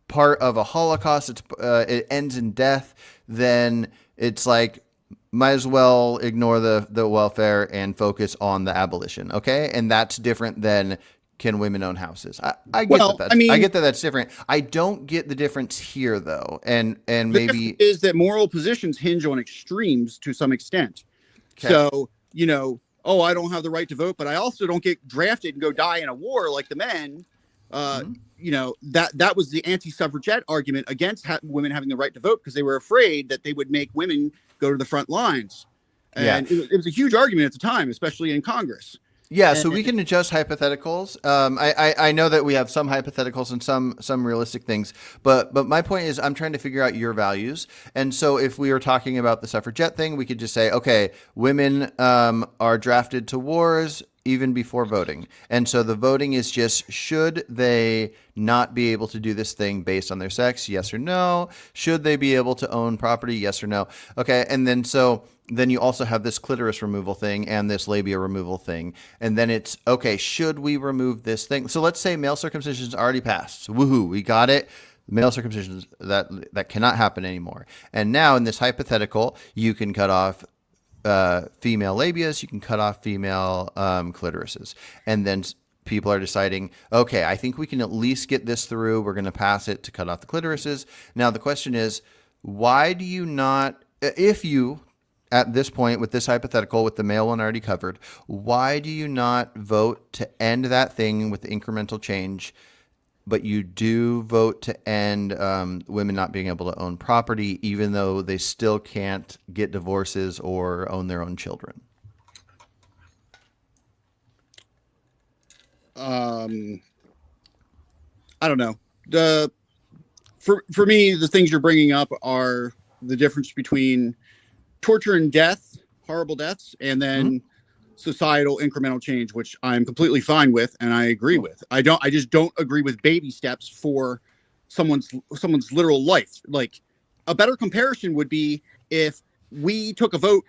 part of a Holocaust, it ends in death, then it's like, might as well ignore the welfare and focus on the abolition. Okay. And that's different than, can women own houses? I get I get that that's different. I don't get the difference here though. And maybe is that moral positions hinge on extremes to some extent. Okay. So, I don't have the right to vote, but I also don't get drafted and go die in a war like the men. That was the anti-suffragette argument against women having the right to vote, because they were afraid that they would make women go to the front lines. And it was a huge argument at the time, especially in Congress. Yeah, so we can adjust hypotheticals. I know that we have some hypotheticals and some realistic things, but my point is I'm trying to figure out your values. And so if we were talking about the suffragette thing, we could just say, okay, women are drafted to wars even before voting. And so the voting is just, should they not be able to do this thing based on their sex? Yes or no? Should they be able to own property? Yes or no? Okay. And then you also have this clitoris removal thing and this labia removal thing. And then it's, okay, should we remove this thing? So let's say male circumcision is already passed. Woohoo, we got it. Male circumcision, that cannot happen anymore. And now in this hypothetical, you can cut off female labias, you can cut off female clitorises. And then people are deciding, okay, I think we can at least get this through. We're going to pass it to cut off the clitorises. Now, the question is, why do you not, if you, at this point with this hypothetical, with the male one already covered, why do you not vote to end that thing with the incremental change, but you do vote to end women not being able to own property, even though they still can't get divorces or own their own children? I don't know. For me, the things you're bringing up are the difference between torture and death, horrible deaths, and then societal incremental change, which I'm completely fine with and I agree with. I just don't agree with baby steps for someone's literal life. Like, a better comparison would be if we took a vote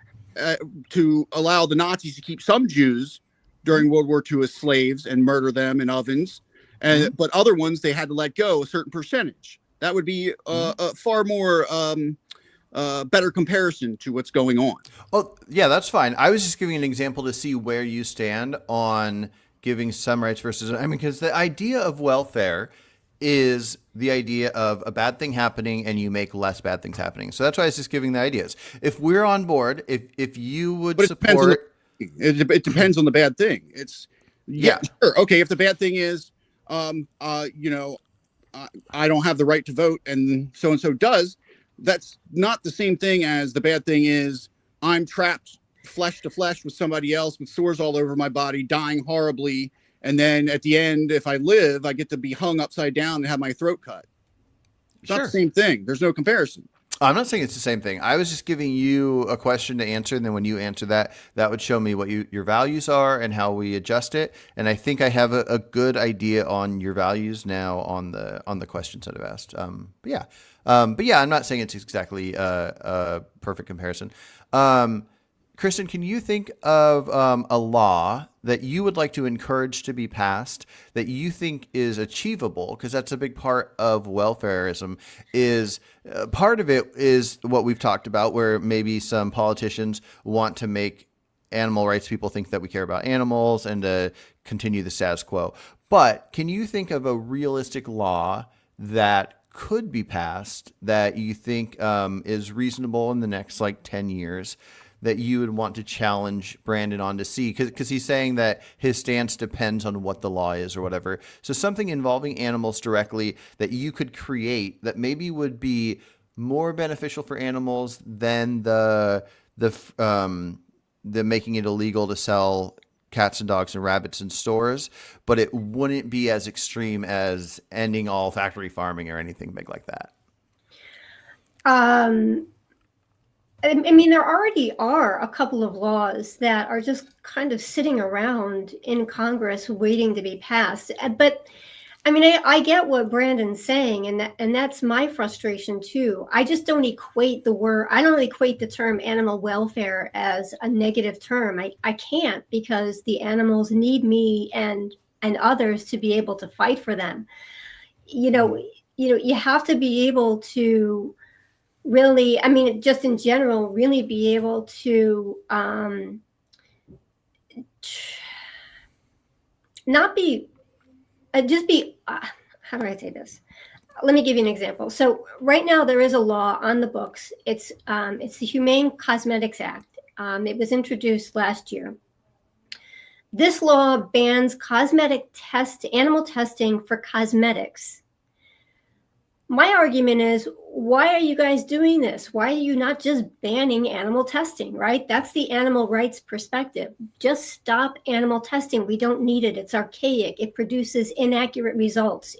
to allow the Nazis to keep some Jews during World War II as slaves and murder them in ovens, and but other ones they had to let go a certain percentage. That would be a far more better comparison to what's going on. Oh, yeah, that's fine. I was just giving an example to see where you stand on giving some rights versus, I mean, because the idea of welfare is the idea of a bad thing happening and you make less bad things happening. So that's why I was just giving the ideas. If we're on board, if you would support, it depends on the bad thing. It's sure. Okay. If the bad thing is, I don't have the right to vote and so does, that's not the same thing as the bad thing is I'm trapped flesh to flesh with somebody else with sores all over my body, dying horribly. And then at the end, if I live, I get to be hung upside down and have my throat cut. It's not the same thing. There's no comparison. I'm not saying it's the same thing. I was just giving you a question to answer. And then when you answer that, that would show me what your values are and how we adjust it. And I think I have a good idea on your values now on the questions that I've asked. But yeah, I'm not saying it's exactly a perfect comparison. Kristen, can you think of a law that you would like to encourage to be passed that you think is achievable? Because that's a big part of welfareism. Is part of it is what we've talked about, where maybe some politicians want to make animal rights people think that we care about animals and to continue the status quo. But can you think of a realistic law that could be passed that you think is reasonable in the next 10 years that you would want to challenge Brandon on to see? Because he's saying that his stance depends on what the law is or whatever. So something involving animals directly that you could create that maybe would be more beneficial for animals than the making it illegal to sell cats and dogs and rabbits in stores, but it wouldn't be as extreme as ending all factory farming or anything big like that. I mean, there already are a couple of laws that are just kind of sitting around in Congress waiting to be passed. But I mean, I get what Brandon's saying, and that's my frustration too. I just don't equate the term animal welfare as a negative term. I can't, because the animals need me and others to be able to fight for them. You have to be able to really, I mean, just in general, really be able to not be, just be, how do I say this? Let me give you an example. So right now there is a law on the books. It's the Humane Cosmetics Act. It was introduced last year. This law bans animal testing for cosmetics. My argument is, why are you guys doing this? Why are you not just banning animal testing, right? That's the animal rights perspective. Just stop animal testing. We don't need it. It's archaic. It produces inaccurate results.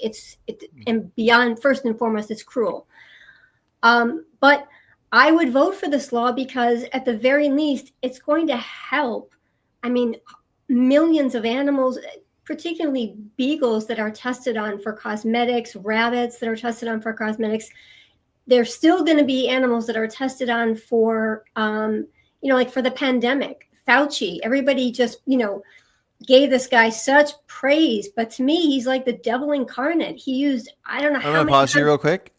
And beyond, first and foremost, it's cruel. But I would vote for this law because at the very least, it's going to help. I mean, millions of animals, particularly beagles that are tested on for cosmetics, rabbits that are tested on for cosmetics. There's still going to be animals that are tested on for, like for the pandemic. Fauci, everybody just, gave this guy such praise. But to me, he's like the devil incarnate. He used, I don't know I'm how gonna many pause you times- real quick.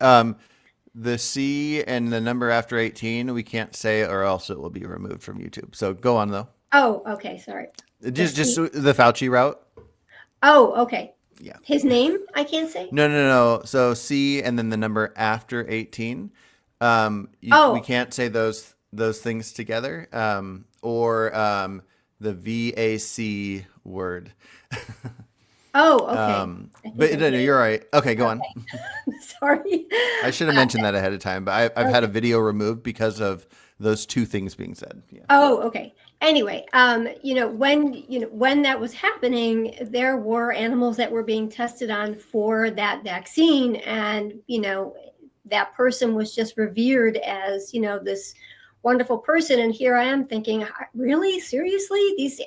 The C and the number after 18, we can't say, or else it will be removed from YouTube. So go on though. Oh, okay. Sorry. Just C. the Fauci route. Oh, okay. Yeah. His name, I can't say. No. So C and then the number after 18. We can't say those things together. Or the VAC word. Oh, okay. But no, you're right. Okay, go on. Sorry. I should have mentioned that ahead of time, but I've had a video removed because of those two things being said. Yeah. Oh, okay. Anyway, when that was happening, there were animals that were being tested on for that vaccine, and that person was just revered as this wonderful person. And here I am thinking, really, seriously, these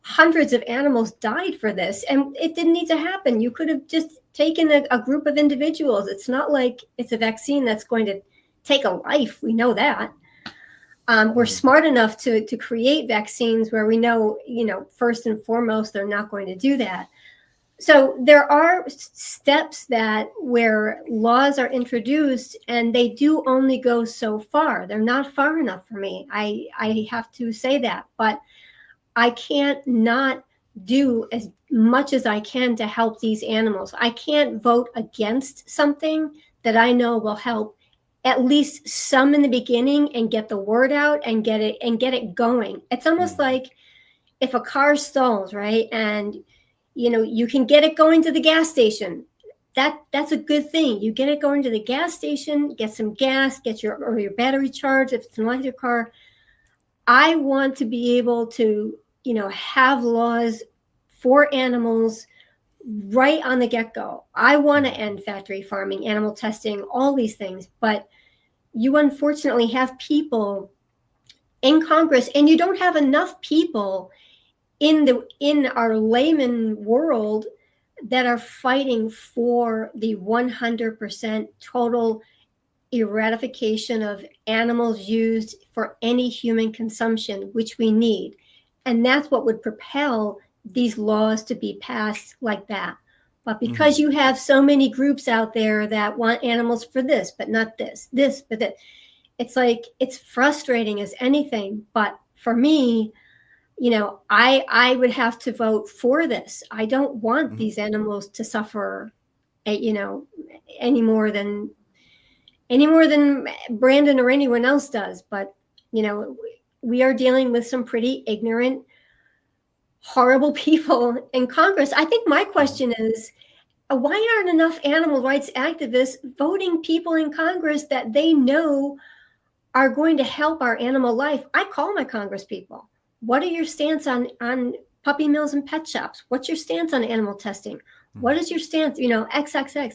hundreds of animals died for this, and it didn't need to happen. You could have just taken a group of individuals. It's not like it's a vaccine that's going to take a life. We know that. We're smart enough to create vaccines where we know, first and foremost, they're not going to do that. So there are steps where laws are introduced, and they do only go so far. They're not far enough for me. I have to say that, but I can't not do as much as I can to help these animals. I can't vote against something that I know will help at least some in the beginning and get the word out and get it going. It's almost like if a car stalls, right? And you can get it going to the gas station. That's a good thing. You get it going to the gas station, get some gas, get your battery charged if it's an electric car. I want to be able to, have laws for animals right on the get-go. I want to end factory farming, animal testing, all these things, but you unfortunately have people in Congress, and you don't have enough people in our layman world that are fighting for the 100% total eradication of animals used for any human consumption, which we need. And that's what would propel these laws to be passed like that. But because you have so many groups out there that want animals for this, but not this, but that, it's like, it's frustrating as anything. But for me, I would have to vote for this. I don't want these animals to suffer, any more than Brandon or anyone else does. But, we are dealing with some pretty ignorant, horrible people in Congress. I think my question is, why aren't enough animal rights activists voting people in Congress that they know are going to help our animal life? I call my Congress people. What are your stance on puppy mills and pet shops? What's your stance on animal testing? What is your stance, XXX?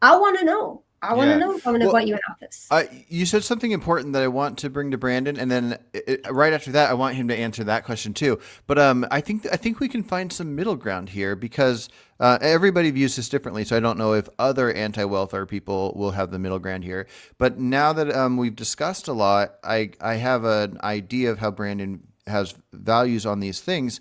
I want to know. I want to know if I'm going to vote you in office. You said something important that I want to bring to Brandon, and then right after that, I want him to answer that question too. But I think we can find some middle ground here because everybody views this differently. So I don't know if other anti-welfare people will have the middle ground here. But now that we've discussed a lot, I have an idea of how Brandon has values on these things.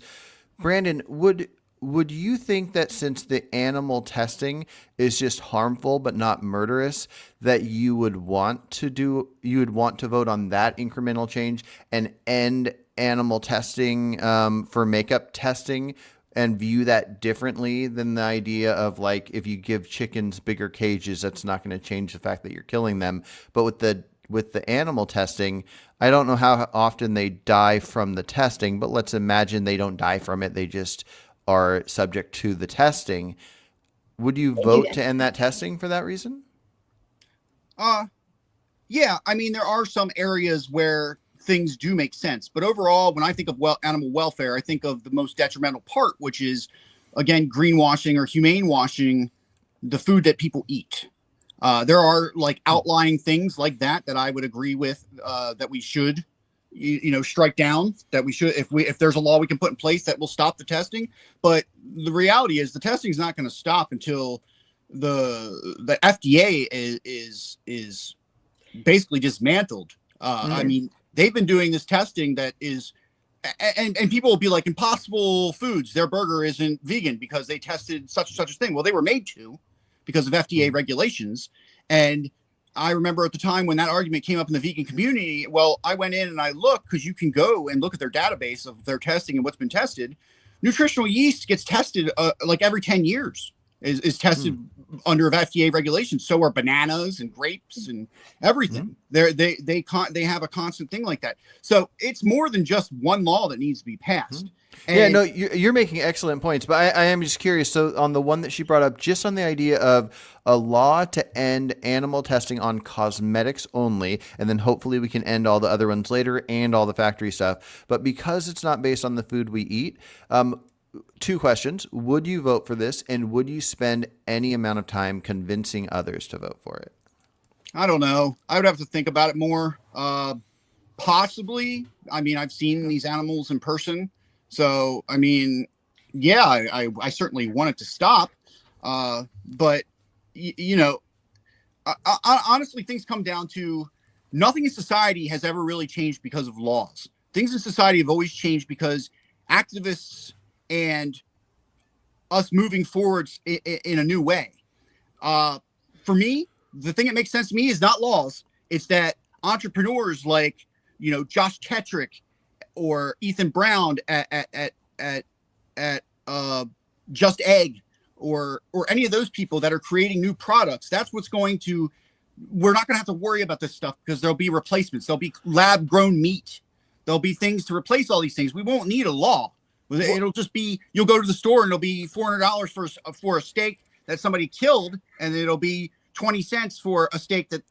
Brandon, would you think that since the animal testing is just harmful but not murderous, that you would want to vote on that incremental change and end animal testing for makeup testing and view that differently than the idea of like if you give chickens bigger cages, that's not going to change the fact that you're killing them. But with the animal testing, I don't know how often they die from the testing, but let's imagine they don't die from it. They just are subject to the testing. Would you vote to end that testing for that reason? Yeah, I mean, there are some areas where things do make sense, but overall, when I think of animal welfare, I think of the most detrimental part, which is, again, greenwashing or humane washing the food that people eat. There are like outlying things like that I would agree with, that we should, strike down. That we should, if there's a law we can put in place that will stop the testing. But the reality is, the testing is not going to stop until the FDA is basically dismantled. I mean, they've been doing this testing that is, and people will be like, Impossible Foods, their burger isn't vegan because they tested such and such a thing. Well, they were made to, because of FDA regulations. And I remember at the time when that argument came up in the vegan community, well, I went in and I looked, because you can go and look at their database of their testing and what's been tested. Nutritional yeast gets tested like every 10 years. Is tested under FDA regulations. So are bananas and grapes and everything. They have a constant thing like that. So it's more than just one law that needs to be passed. And yeah, no, you're making excellent points, but I am just curious. So on the one that she brought up, just on the idea of a law to end animal testing on cosmetics only, and then hopefully we can end all the other ones later and all the factory stuff. But because it's not based on the food we eat, two questions. Would you vote for this? And would you spend any amount of time convincing others to vote for it? I don't know. I would have to think about it more. Possibly. I mean, I've seen these animals in person. So, I mean, yeah, I certainly want it to stop. But, honestly, things come down to nothing in society has ever really changed because of laws. Things in society have always changed because activists and us moving forwards in a new way. For me, the thing that makes sense to me is not laws. It's that entrepreneurs like, Josh Tetrick or Ethan Brown at Just Egg or any of those people that are creating new products. That's what's we're not going to have to worry about this stuff, because there'll be replacements. There'll be lab grown meat. There'll be things to replace all these things. We won't need a law. It'll just be, you'll go to the store and it'll be $400 for a steak that somebody killed, and it'll be 20 cents for a steak that,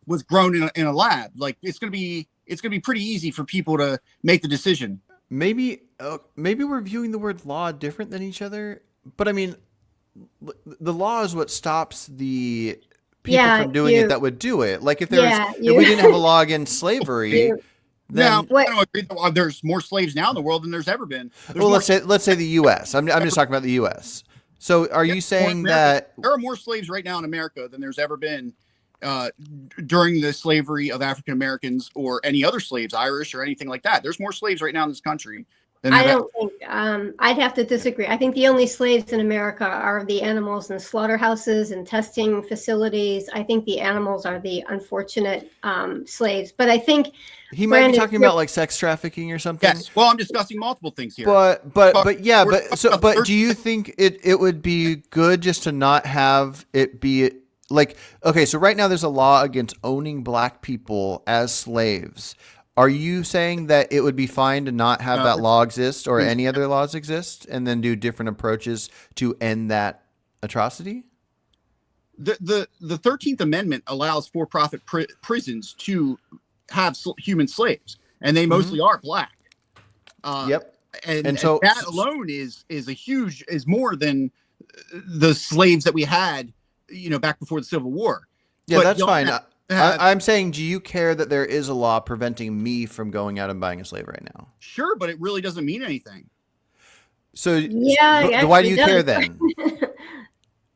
was grown in a lab. Like, it's going to be pretty easy for people to make the decision. Maybe we're viewing the word law different than each other, but I mean, the law is what stops the people from doing it that would do it. Like if if we didn't have a law against slavery, then I don't agree. There's more slaves now in the world than there's ever been. Let's say the U.S. I'm just talking about the U.S. So are you saying that there are more slaves right now in America than there's ever been during the slavery of African Americans or any other slaves, Irish or anything like that? There's more slaves right now in this country. I don't think, I'd have to disagree. I think the only slaves in America are the animals in slaughterhouses and testing facilities. I think the animals are the unfortunate slaves. But I think he might be talking about like sex trafficking or something. Yes. Well, I'm discussing multiple things here. But do you think it would be good just to not have it be like, okay, so right now there's a law against owning black people as slaves. Are you saying that it would be fine to not have that law exist or any other laws exist and then do different approaches to end that atrocity? The 13th Amendment allows for-profit prisons to have human slaves, and they mostly are black. Yep. And so that alone is more than the slaves that we had, back before the Civil War. Yeah, but that's fine. I'm saying, do you care that there is a law preventing me from going out and buying a slave right now? Sure, but it really doesn't mean anything. So why do you care then?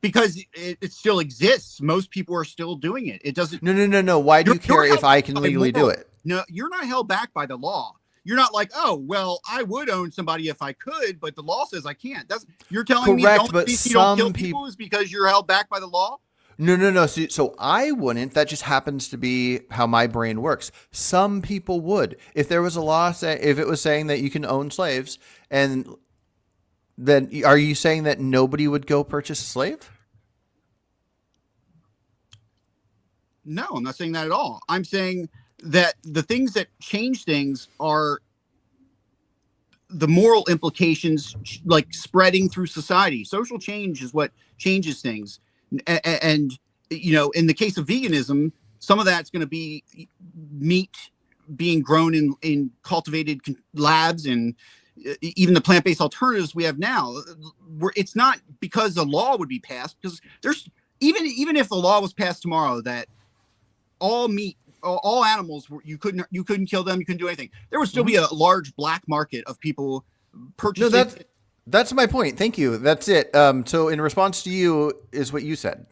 Because it still exists. Most people are still doing it. It doesn't. No. Why do you care if I can legally do it? No, you're not held back by the law. You're not like, oh, well, I would own somebody if I could, but the law says I can't. You're telling me you don't kill people is because you're held back by the law? No. So I wouldn't. That just happens to be how my brain works. Some people would. If there was a law, if it was saying that you can own slaves, and then are you saying that nobody would go purchase a slave? No, I'm not saying that at all. I'm saying that the things that change things are the moral implications, like spreading through society. Social change is what changes things. And in the case of veganism, some of that's going to be meat being grown in cultivated labs, and even the plant-based alternatives we have now, where it's not because the law would be passed, because there's even if the law was passed tomorrow that all meat, all animals, you couldn't kill them, you couldn't do anything, there would still be a large black market of people purchasing. No, that's my point. Thank you. That's it. So in response to you is what you said.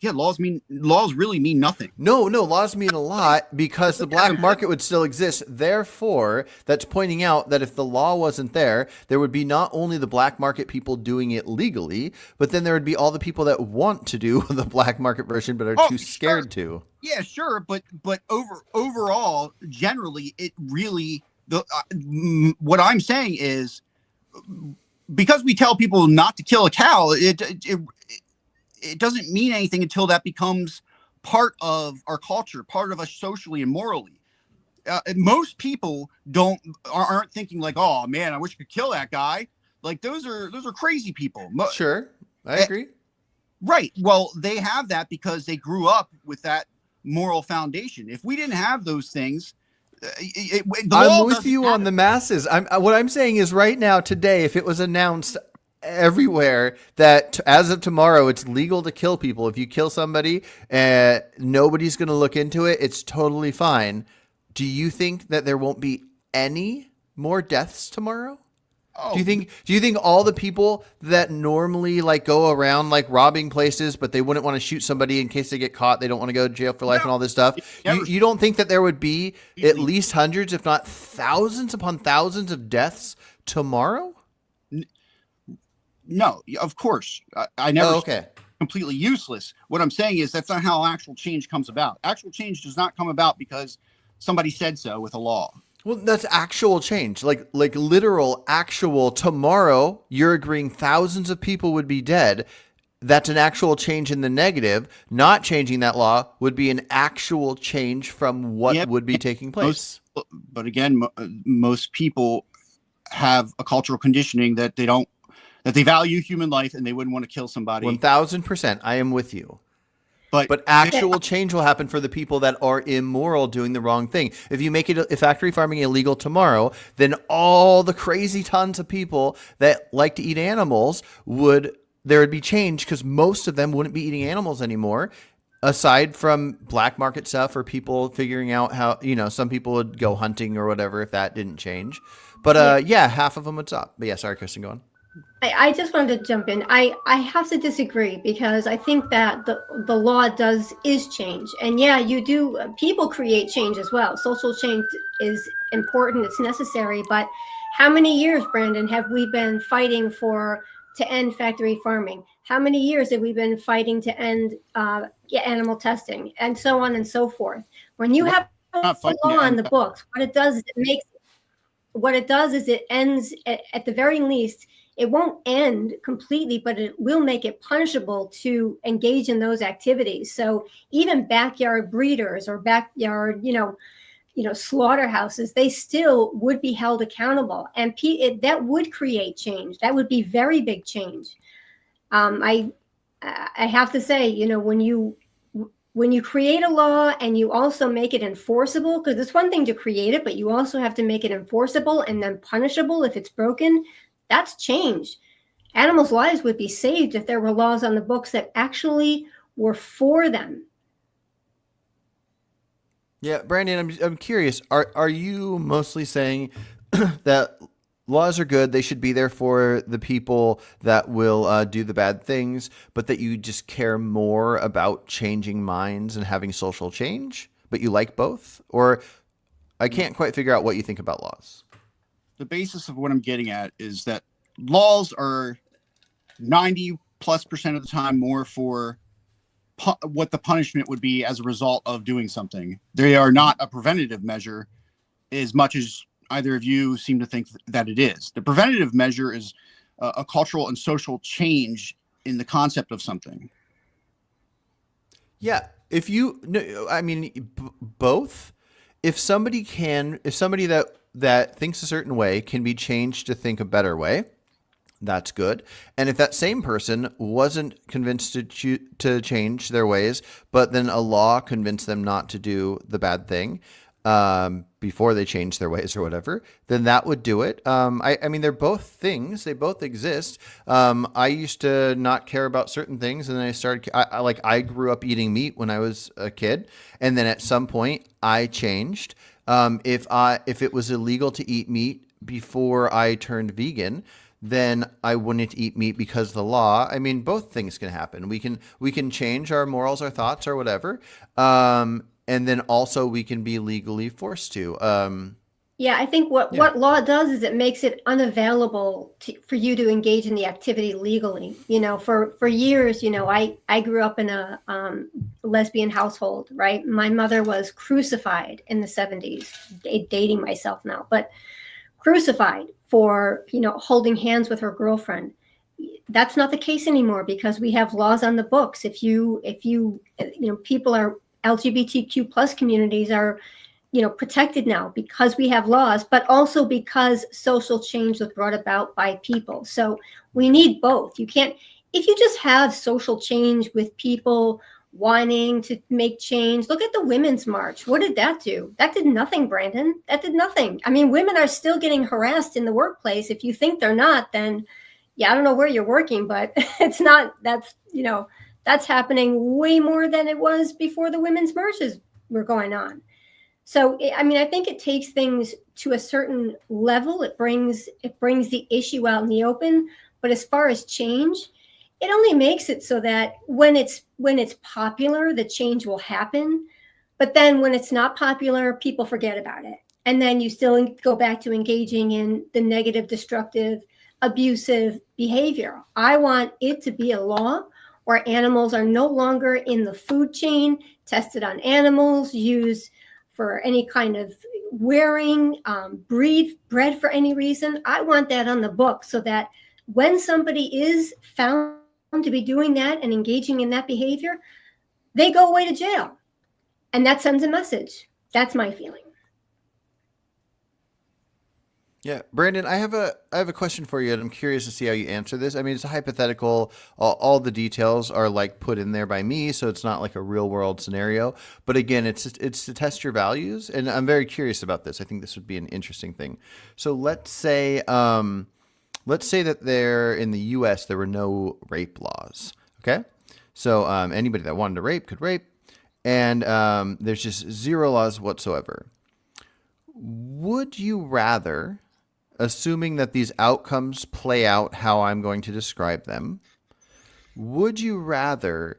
Yeah, laws really mean nothing. No, laws mean a lot because the black market would still exist. Therefore, that's pointing out that if the law wasn't there, there would be not only the black market people doing it legally, but then there would be all the people that want to do the black market version but are too scared to. Yeah, sure, but overall, generally, it really what I'm saying is, because we tell people not to kill a cow, it doesn't mean anything until that becomes part of our culture, part of us socially and morally. Most people aren't thinking like, oh man, I wish I could kill that guy. Like those are crazy people. Sure, I agree. Right. Well, they have that because they grew up with that moral foundation. If we didn't have those things, I'm with you on the masses. What I'm saying is right now, today, if it was announced everywhere that as of tomorrow it's legal to kill people, if you kill somebody and nobody's going to look into it, it's totally fine. Do you think that there won't be any more deaths tomorrow? Do you think all the people that normally like go around like robbing places, but they wouldn't want to shoot somebody in case they get caught, they don't want to go to jail for life and all this stuff, you don't think that there would be at least hundreds, if not thousands upon thousands of deaths tomorrow? No, of course. I never okay. Completely useless. What I'm saying is that's not how actual change comes about. Actual change does not come about because somebody said so with a law. Well, that's actual change, like literal, actual. Tomorrow, you're agreeing thousands of people would be dead. That's an actual change in the negative. Not changing that law would be an actual change from what would be taking place. But again, most people have a cultural conditioning that they value human life and they wouldn't want to kill somebody. 1000%. I am with you. But actual change will happen for the people that are immoral, doing the wrong thing. If you make it factory farming illegal tomorrow, then all the crazy tons of people that like to eat animals there would be change because most of them wouldn't be eating animals anymore. Aside from black market stuff or people figuring out how, some people would go hunting or whatever if that didn't change. But half of them would stop. But yeah, sorry, Kristen, go on. I just wanted to jump in. I have to disagree because I think that the law is change. And yeah, people create change as well. Social change is important, it's necessary, but how many years, Brandon, have we been fighting to end factory farming? How many years have we been fighting to end animal testing and so on and so forth? When you have a law on the books, what it does is it ends at the very least. It won't end completely, but it will make it punishable to engage in those activities. So even backyard breeders or backyard, slaughterhouses, they still would be held accountable, and that would create change. That would be very big change. I have to say, when you create a law and you also make it enforceable, because it's one thing to create it, but you also have to make it enforceable and then punishable if it's broken. That's change. Animals' lives would be saved if there were laws on the books that actually were for them. Yeah, Brandon, I'm curious. Are you mostly saying that laws are good, they should be there for the people that will do the bad things, but that you just care more about changing minds and having social change, but you like both? Or I can't quite figure out what you think about laws. The basis of what I'm getting at is that laws are 90+% of the time more for what the punishment would be as a result of doing something. They are not a preventative measure as much as either of you seem to think that it is. The preventative measure is a cultural and social change in the concept of something. Yeah. Both. If somebody that thinks a certain way can be changed to think a better way, That's good. And if that same person wasn't convinced to change their ways, but then a law convinced them not to do the bad thing before they change their ways or whatever, then that would do it. I mean, they're both things. They both exist. I used to not care about certain things, and then I grew up eating meat when I was a kid, and then at some point I changed. If it was illegal to eat meat before I turned vegan, then I wouldn't eat meat because of the law. I mean, both things can happen. We can change our morals, our thoughts, or whatever. And then also we can be legally forced to. Yeah, I think what law does is it makes it unavailable for you to engage in the activity legally. You know, for years, you know, I grew up in a lesbian household, right? My mother was crucified in the 70s, dating myself now, but crucified for, you know, holding hands with her girlfriend. That's not the case anymore because we have laws on the books. If you know, people are LGBTQ plus communities are, you know, protected now because we have laws, but also because social change was brought about by people. So we need both. You can't, if you just have social change with people wanting to make change. Look at the Women's March. What did that do? That did nothing, Brandon. That did nothing. I mean, women are still getting harassed in the workplace. If you think they're not, then yeah, I don't know where you're working, but it's not, that's, you know, that's happening way more than it was before the women's marches were going on. So, I mean, I think it takes things to a certain level. It brings the issue out in the open. But as far as change, it only makes it so that when it's popular, the change will happen. But then when it's not popular, people forget about it. And then you still go back to engaging in the negative, destructive, abusive behavior. I want it to be a law where animals are no longer in the food chain, tested on animals, used for any kind of wearing, bred for any reason. I want that on the book so that when somebody is found to be doing that and engaging in that behavior, they go away to jail. And that sends a message. That's my feeling. Yeah, Brandon, I have a question for you, and I'm curious to see how you answer this. I mean, it's a hypothetical. All the details are like put in there by me, so it's not like a real world scenario. But again, it's to test your values, and I'm very curious about this. I think this would be an interesting thing. So let's say that there in the U.S. there were no rape laws. Okay, so anybody that wanted to rape could rape, and there's just zero laws whatsoever. Would you rather, assuming that these outcomes play out how I'm going to describe them, would you rather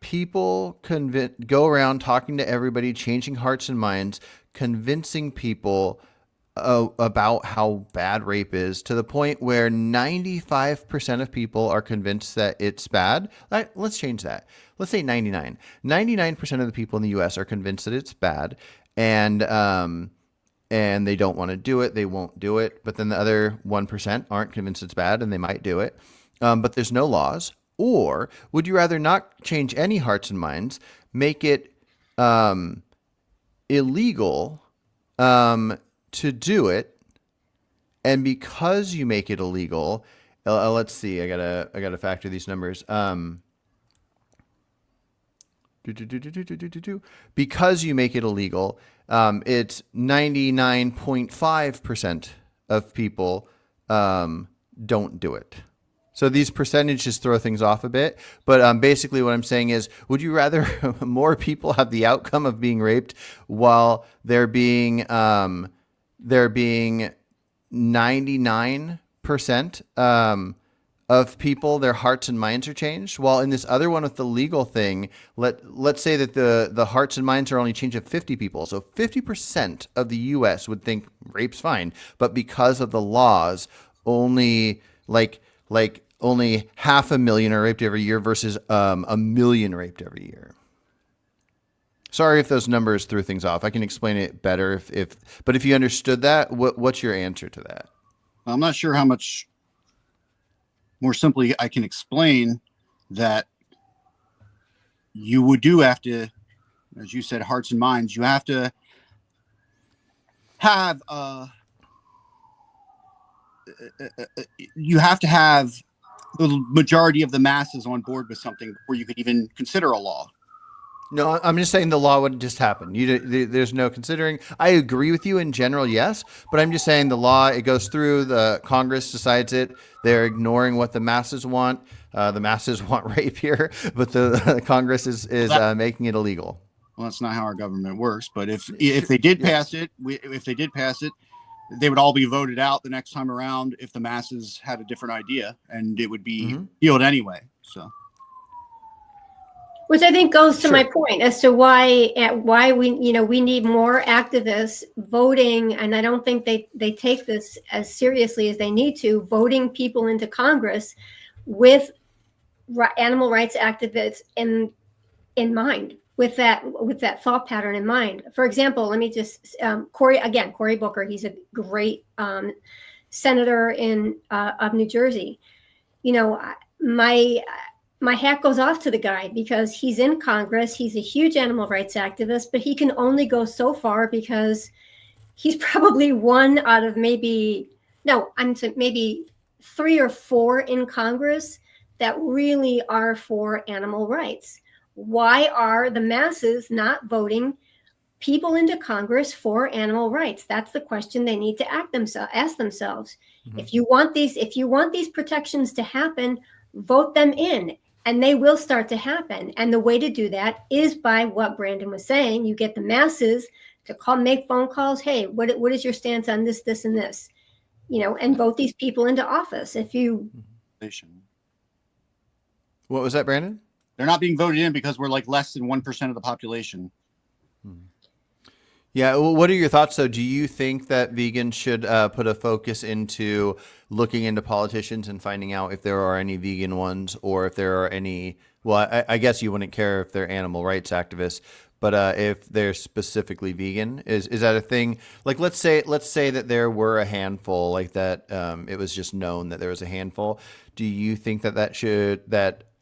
people go around talking to everybody, changing hearts and minds, convincing people about how bad rape is to the point where 95% of people are convinced that it's bad? Let's change that. Let's say 99. 99% of the people in the U.S. are convinced that it's bad, and they don't want to do it. They won't do it. But then the other 1% aren't convinced it's bad, and they might do it. But there's no laws. Or would you rather not change any hearts and minds, make it illegal to do it, and because you make it illegal, let's see, I gotta factor these numbers. Because you make it illegal, it's 99.5% of people don't do it. So these percentages throw things off a bit, but basically what I'm saying is, would you rather more people have the outcome of being raped while they're being 99% of people, their hearts and minds are changed, while in this other one with the legal thing, let's say that the hearts and minds are only changed of 50 people. So 50% of the U.S. would think rape's fine, but because of the laws, only only 500,000 are raped every year versus 1 million raped every year. Sorry if those numbers threw things off. I can explain it better but if you understood that, what's your answer to that? I'm not sure how much more simply I can explain that. You do have to, as you said, hearts and minds, you have to have you have to have the majority of the masses on board with something before you could even consider a law. No, I'm just saying the law wouldn't just happen. There's no considering. I agree with you in general, yes, but I'm just saying the law, it goes through, the Congress decides it. They're ignoring what the masses want. The masses want rape here, but the Congress is making it illegal. Well, that's not how our government works. But if they did pass it, they would all be voted out the next time around if the masses had a different idea, and it would be repealed anyway. So. Which I think goes to Sure. my point as to why we need more activists voting, and I don't think they take this as seriously as they need to, voting people into Congress with animal rights activists in mind, with that thought pattern in mind. For example, let me just Cory Booker. He's a great senator of New Jersey. You know, my hat goes off to the guy because he's in Congress. He's a huge animal rights activist, but he can only go so far because he's probably one out of maybe 3 or 4 in Congress that really are for animal rights. Why are the masses not voting people into Congress for animal rights? That's the question they need to ask themselves. Mm-hmm. If you want these protections to happen, vote them in. And they will start to happen. And the way to do that is by what Brandon was saying. You get the masses to make phone calls. Hey, what is your stance on this, this, and this? You know, and vote these people into office. What was that, Brandon? They're not being voted in because we're like less than 1% of the population. Yeah. Well, what are your thoughts, though? Do you think that vegans should put a focus into looking into politicians and finding out if there are any vegan ones, or if there are any? Well, I guess you wouldn't care if they're animal rights activists, but if they're specifically vegan, is that a thing? Like, let's say that there were a handful, like that. It was just known that there was a handful. Do you think that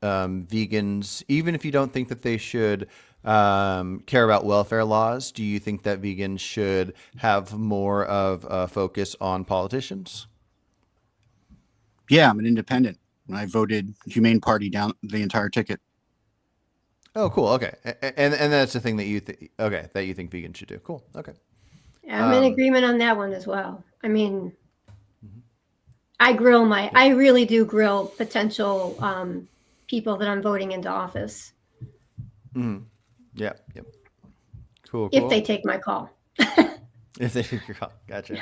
vegans, even if you don't think that they should care about welfare laws, do you think that vegans should have more of a focus on politicians? Yeah, I'm an independent. I voted Humane Party down the entire ticket. Oh, cool. Okay, and that's the thing that you think vegans should do. Cool. Okay. I'm in agreement on that one as well. I mean, I really do grill potential people that I'm voting into office. Mm-hmm. Yeah. Yep. Cool. If they take my call. If they take your call. Gotcha.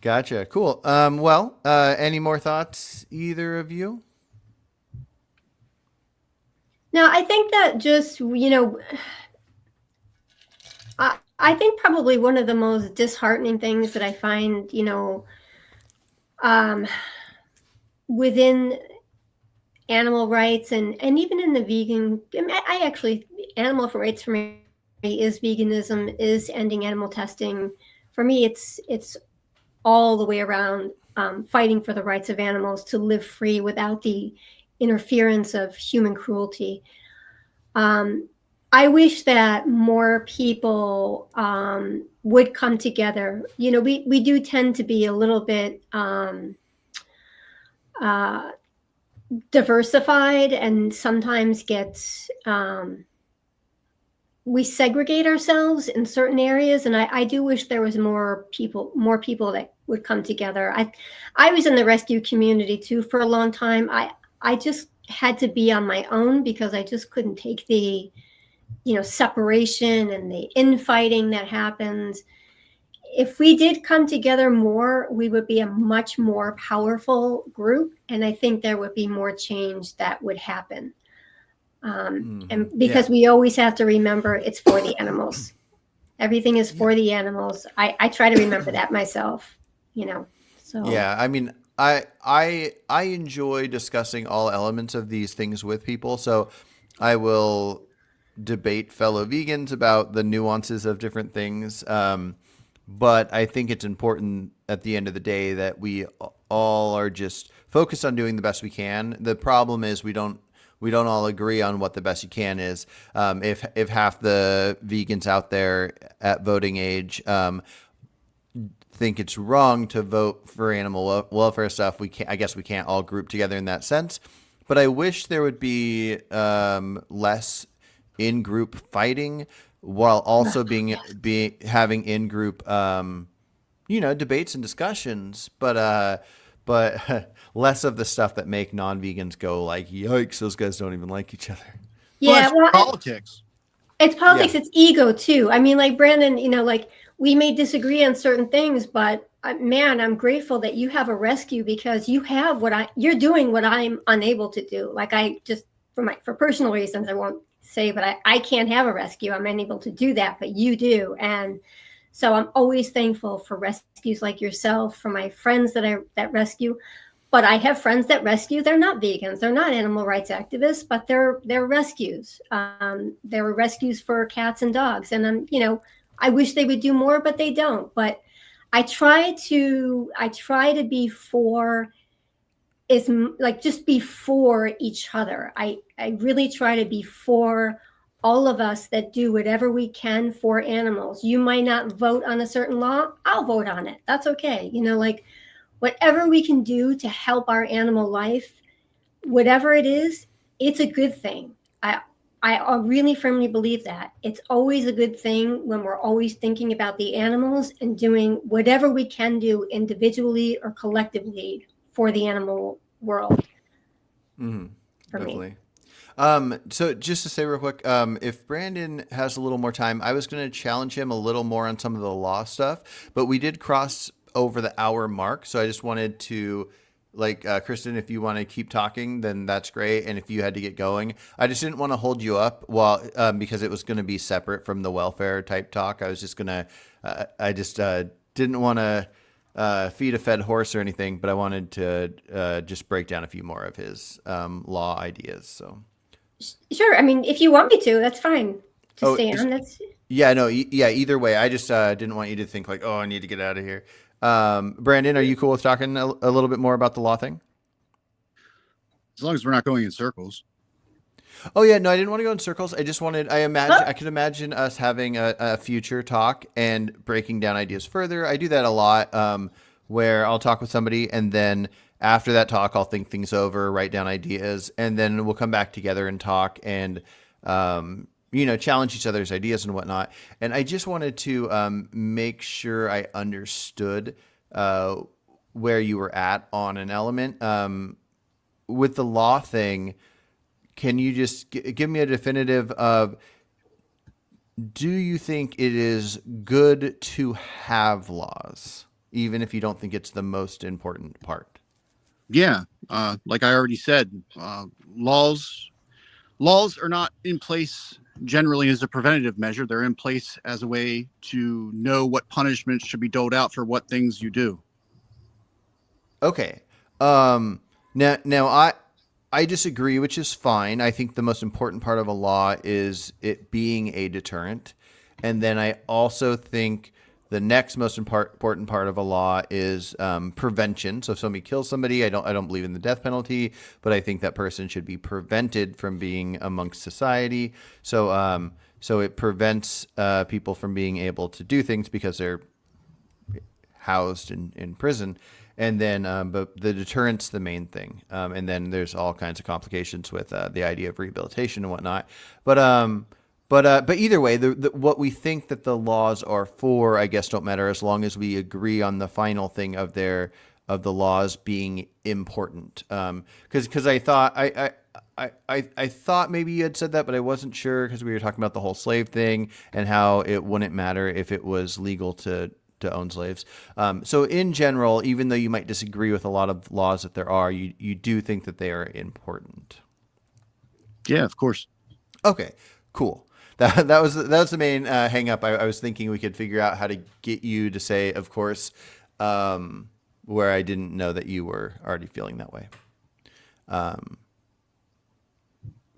Gotcha. Cool. Well, any more thoughts, either of you? No, I think that just, I think probably one of the most disheartening things that I find, within animal rights and even in the vegan, animal rights for me is veganism, is ending animal testing. For me, it's all the way around fighting for the rights of animals to live free without the interference of human cruelty. I wish that more people would come together. We do tend to be a little bit diversified, and sometimes we segregate ourselves in certain areas. And I do wish there was more people that would come together. I was in the rescue community too for a long time. I just had to be on my own because I just couldn't take the separation and the infighting that happens. If we did come together more, we would be a much more powerful group, and I think there would be more change that would happen. And because we always have to remember it's for the animals. Everything is for the animals. I try to remember that myself, so. Yeah. I mean, I enjoy discussing all elements of these things with people. So I will debate fellow vegans about the nuances of different things. But I think it's important at the end of the day that we all are just focused on doing the best we can. The problem is we don't all agree on what the best you can is. If half the vegans out there at voting age think it's wrong to vote for animal welfare stuff. I guess we can't all group together in that sense. But I wish there would be less in-group fighting, while also having in-group debates and discussions, but less of the stuff that make non-vegans go like, yikes, those guys don't even like each other. Yeah, Well, well, it's politics. it's politics. Yeah. It's ego too. I mean, like Brandon, like we may disagree on certain things, but man, I'm grateful that you have a rescue because you have you're doing what I'm unable to do. Like I just, for personal reasons, I won't say, but I can't have a rescue. I'm unable to do that, but you do. And so I'm always thankful for rescues like yourself, for my friends that rescue. But I have friends that rescue. They're not vegans. They're not animal rights activists, but they're rescues. There are rescues for cats and dogs. And I wish they would do more, but they don't. But I try to be for just be for each other. I really try to be for all of us that do whatever we can for animals. You might not vote on a certain law. I'll vote on it. That's okay. Whatever we can do to help our animal life, whatever it is, it's a good thing. I really firmly believe that. It's always a good thing when we're always thinking about the animals and doing whatever we can do individually or collectively for the animal world. Mm-hmm. For Definitely. me. So just to say real quick, if Brandon has a little more time, I was going to challenge him a little more on some of the law stuff, but we did cross over the hour mark. So I just wanted to, Kristen, if you want to keep talking, then that's great. And if you had to get going, I just didn't want to hold you up because it was going to be separate from the welfare type talk. I was just going to, I just didn't want to feed a fed horse or anything, but I wanted to just break down a few more of his law ideas. So. Sure. I mean, if you want me to, that's fine. To stay on. That's yeah. No. Yeah. Either way, I just didn't want you to think like, oh, I need to get out of here. Brandon, are you cool with talking a little bit more about the law thing? As long as we're not going in circles. Oh yeah, no, I didn't want to go in circles. I just wanted. I could imagine us having a future talk and breaking down ideas further. I do that a lot, where I'll talk with somebody and then after that talk, I'll think things over, write down ideas, and then we'll come back together and talk and, challenge each other's ideas and whatnot. And I just wanted to make sure I understood where you were at on an element. With the law thing, can you just give me a definitive of, do you think it is good to have laws, even if you don't think it's the most important part? Yeah, like I already said, laws are not in place generally as a preventative measure. They're in place as a way to know what punishments should be doled out for what things you do. Okay. Now I disagree, which is fine. I think the most important part of a law is it being a deterrent. And then I also think the next most important part of a law is prevention. So if somebody kills somebody, I don't believe in the death penalty, but I think that person should be prevented from being amongst society. So it prevents people from being able to do things because they're housed in prison. And then, but the deterrent's the main thing. And then there's all kinds of complications with the idea of rehabilitation and whatnot. But either way, what we think that the laws are for, I guess, don't matter as long as we agree on the final thing of the laws being important. Because I thought I thought maybe you had said that, but I wasn't sure because we were talking about the whole slave thing and how it wouldn't matter if it was legal to own slaves. So in general, even though you might disagree with a lot of laws that there are, you do think that they are important. Yeah, of course. Okay, cool. That was the main hang up. I was thinking we could figure out how to get you to say, of course, where I didn't know that you were already feeling that way.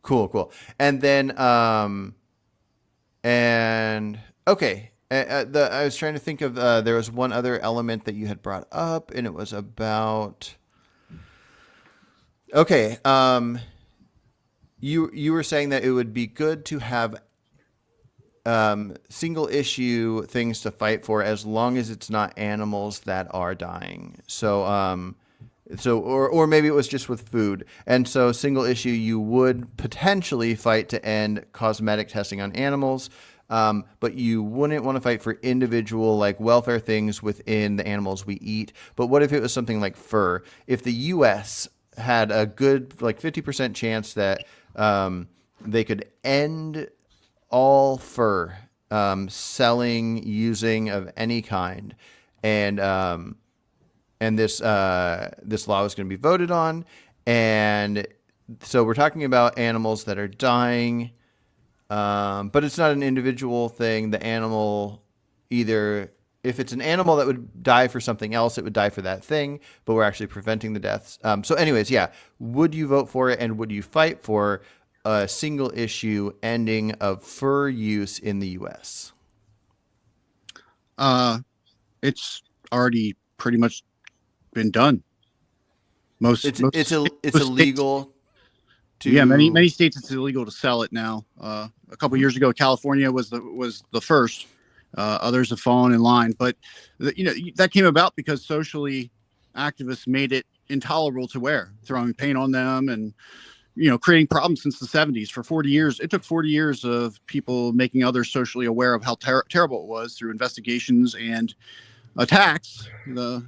Cool. And then, okay. I was trying to think of, there was one other element that you had brought up, and it was about, okay. You were saying that it would be good to have single issue things to fight for as long as it's not animals that are dying. Or maybe it was just with food. And so single issue, you would potentially fight to end cosmetic testing on animals. But you wouldn't want to fight for individual like welfare things within the animals we eat. But what if it was something like fur? If the U.S. had a good like 50% chance that they could end all fur selling, using of any kind, and this law is going to be voted on, and so we're talking about animals that are dying. But it's not an individual thing. The animal, either if it's an animal that would die for something else, it would die for that thing, but we're actually preventing the deaths. So anyways, yeah. Would you vote for it, and would you fight for a single issue ending of fur use in the U.S.? It's already pretty much been done. It's illegal. Many states it's illegal to sell it now. A couple years ago, California was the first. Others have fallen in line, but that came about because socially activists made it intolerable to wear, throwing paint on them and creating problems since the 70s. For 40 years, it took 40 years of people making others socially aware of how terrible it was through investigations and attacks. We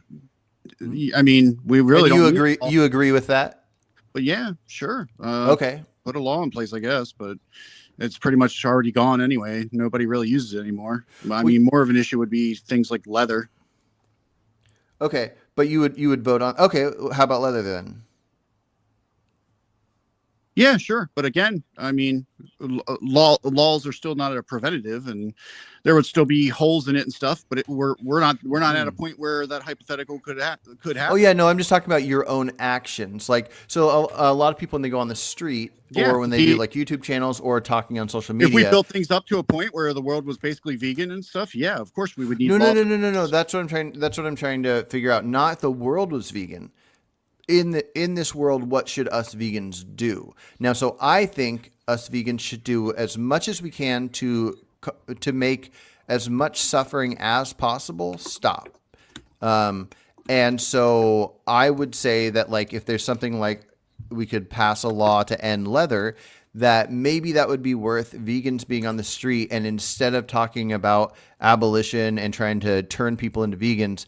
really don't. You agree with that? But yeah, sure. Okay. Put a law in place, I guess, but it's pretty much already gone anyway. Nobody really uses it anymore. I mean, more of an issue would be things like leather. Okay, but you would vote on. Okay, how about leather then? Yeah, sure. But again, I mean, laws are still not a preventative, and there would still be holes in it and stuff. But we're not at a point where that hypothetical could happen. Oh yeah, no, I'm just talking about your own actions. Like, so a lot of people when they go on the street or when they do like YouTube channels or talking on social media. If we built things up to a point where the world was basically vegan and stuff, yeah, of course we would need. No. That's what I'm trying to figure out. Not if the world was vegan. In this world, what should us vegans do? Now, so I think us vegans should do as much as we can to make as much suffering as possible stop. And so I would say that like if there's something like we could pass a law to end leather, that maybe that would be worth vegans being on the street, and instead of talking about abolition and trying to turn people into vegans,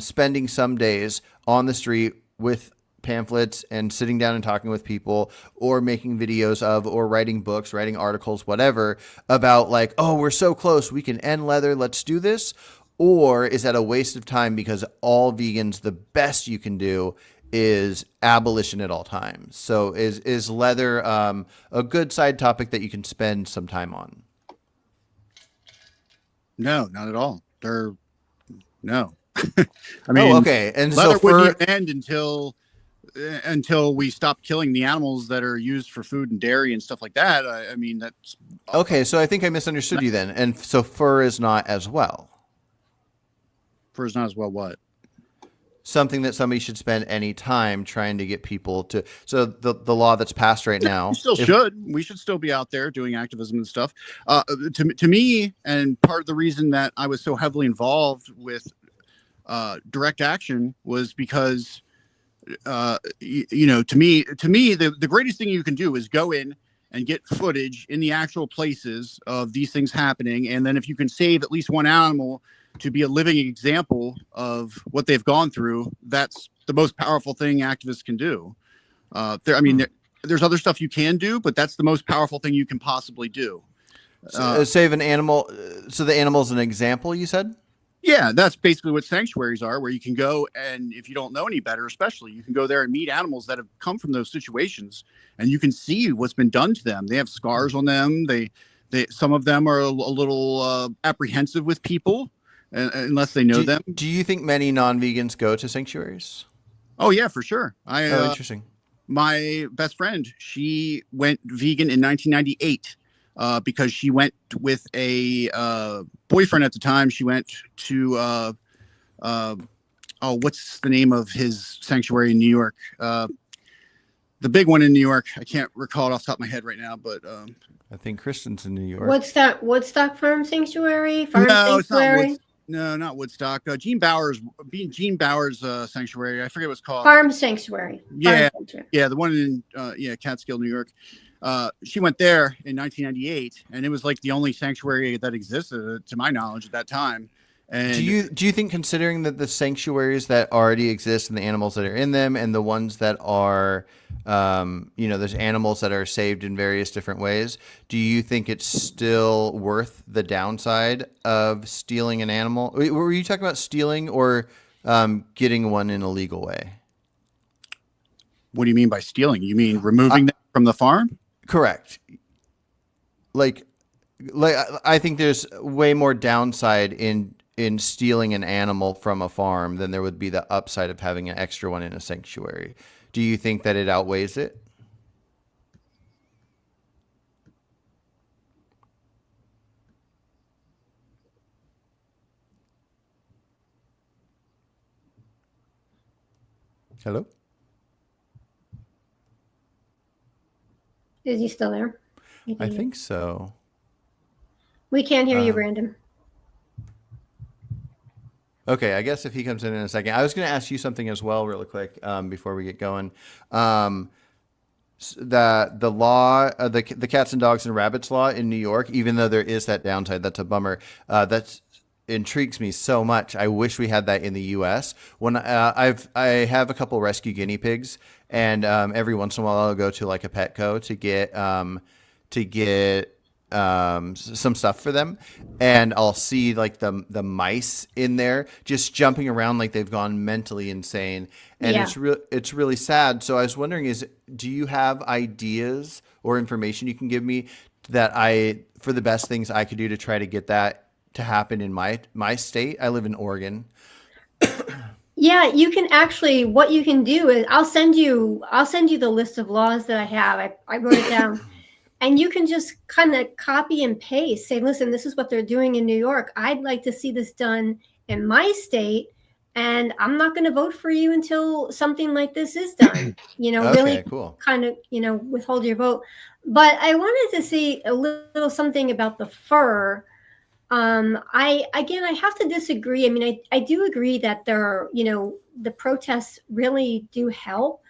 spending some days on the street with pamphlets and sitting down and talking with people, or making videos of, or writing books, writing articles, whatever, about like, oh, we're so close, we can end leather, let's do this? Or is that a waste of time because all vegans, the best you can do is abolition at all times? So is leather a good side topic that you can spend some time on? No, not at all. No. I mean, okay. And leather so wouldn't end until we stop killing the animals that are used for food and dairy and stuff like that. I mean, that's okay. So I think I misunderstood you then. And so fur is not as well. Fur is not as well what? Something that somebody should spend any time trying to get people to. So the law that's passed right now. We should still be out there doing activism and stuff. To me, and part of the reason that I was so heavily involved with direct action was because to me the greatest thing you can do is go in and get footage in the actual places of these things happening, and then if you can save at least one animal to be a living example of what they've gone through, that's the most powerful thing activists can do. There's other stuff you can do, but that's the most powerful thing you can possibly do. Save an animal. So the animal's an example, you said? Yeah, that's basically what sanctuaries are, where you can go, and if you don't know any better, especially, you can go there and meet animals that have come from those situations, and you can see what's been done to them. They have scars on them. Some of them are a little apprehensive with people, unless they know them. Do you think many non-vegans go to sanctuaries? Oh yeah, for sure. Interesting. My best friend, she went vegan in 1998. Because she went with a boyfriend at the time. She went to what's the name of his sanctuary in New York? the big one in New York. I can't recall it off the top of my head right now, but I think Kristen's in New York. What's that? Woodstock Farm Sanctuary? Farm no, it's not Sanctuary? no, not Woodstock. Gene Bowers sanctuary. I forget what it's called. Farm Sanctuary. Farm Yeah. Sanctuary. Yeah, the one in Catskill, New York. She went there in 1998, and it was like the only sanctuary that existed, to my knowledge, at that time. And Do you think, considering that the sanctuaries that already exist and the animals that are in them, and the ones that are, there's animals that are saved in various different ways, do you think it's still worth the downside of stealing an animal? Were you talking about stealing or getting one in a legal way? What do you mean by stealing? You mean removing them from the farm? Correct. Like I think there's way more downside in stealing an animal from a farm than there would be the upside of having an extra one in a sanctuary. Do you think that it outweighs it? Hello? Is he still there? I think so. We can't hear you, Um, Brandon. Okay, I guess if he comes in a second, I was going to ask you something as well, really quick, before we get going. The law, the cats and dogs and rabbits law in New York, even though there is that downside, that's a bummer. That intrigues me so much. I wish we had that in the U.S. When I have a couple rescue guinea pigs, and every once in a while I'll go to like a Petco to get some stuff for them, and I'll see like the mice in there just jumping around like they've gone mentally insane, and Yeah. it's really sad. So I was wondering, do you have ideas or information you can give me for the best things I could do to try to get that to happen in my state? I live in Oregon. Yeah, you can actually, what you can do is I'll send you the list of laws that I have. I wrote it down. And you can just kind of copy and paste, say, listen, this is what they're doing in New York. I'd like to see this done in my state. And I'm not going to vote for you until something like this is done. Okay, Really cool. kind of, withhold your vote. But I wanted to say a little something about the fur. I have to disagree. I mean, I do agree that the protests really do help.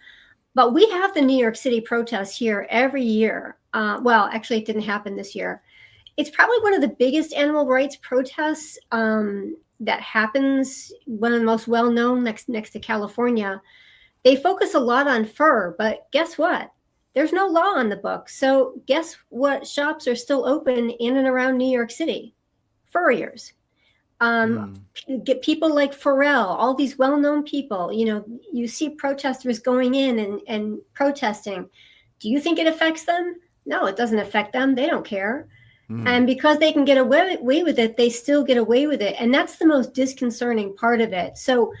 But we have the New York City protests here every year. Well, actually, it didn't happen this year. It's probably one of the biggest animal rights protests that happens, one of the most well-known next to California. They focus a lot on fur, but guess what? There's no law on the books. So guess what shops are still open in and around New York City? Furriers. Get people like Pharrell, all these well-known people. You see protesters going in and protesting. Do you think it affects them? No, it doesn't affect them. They don't care. And because they can get away with it, they still get away with it. And that's the most disconcerting part of it. So,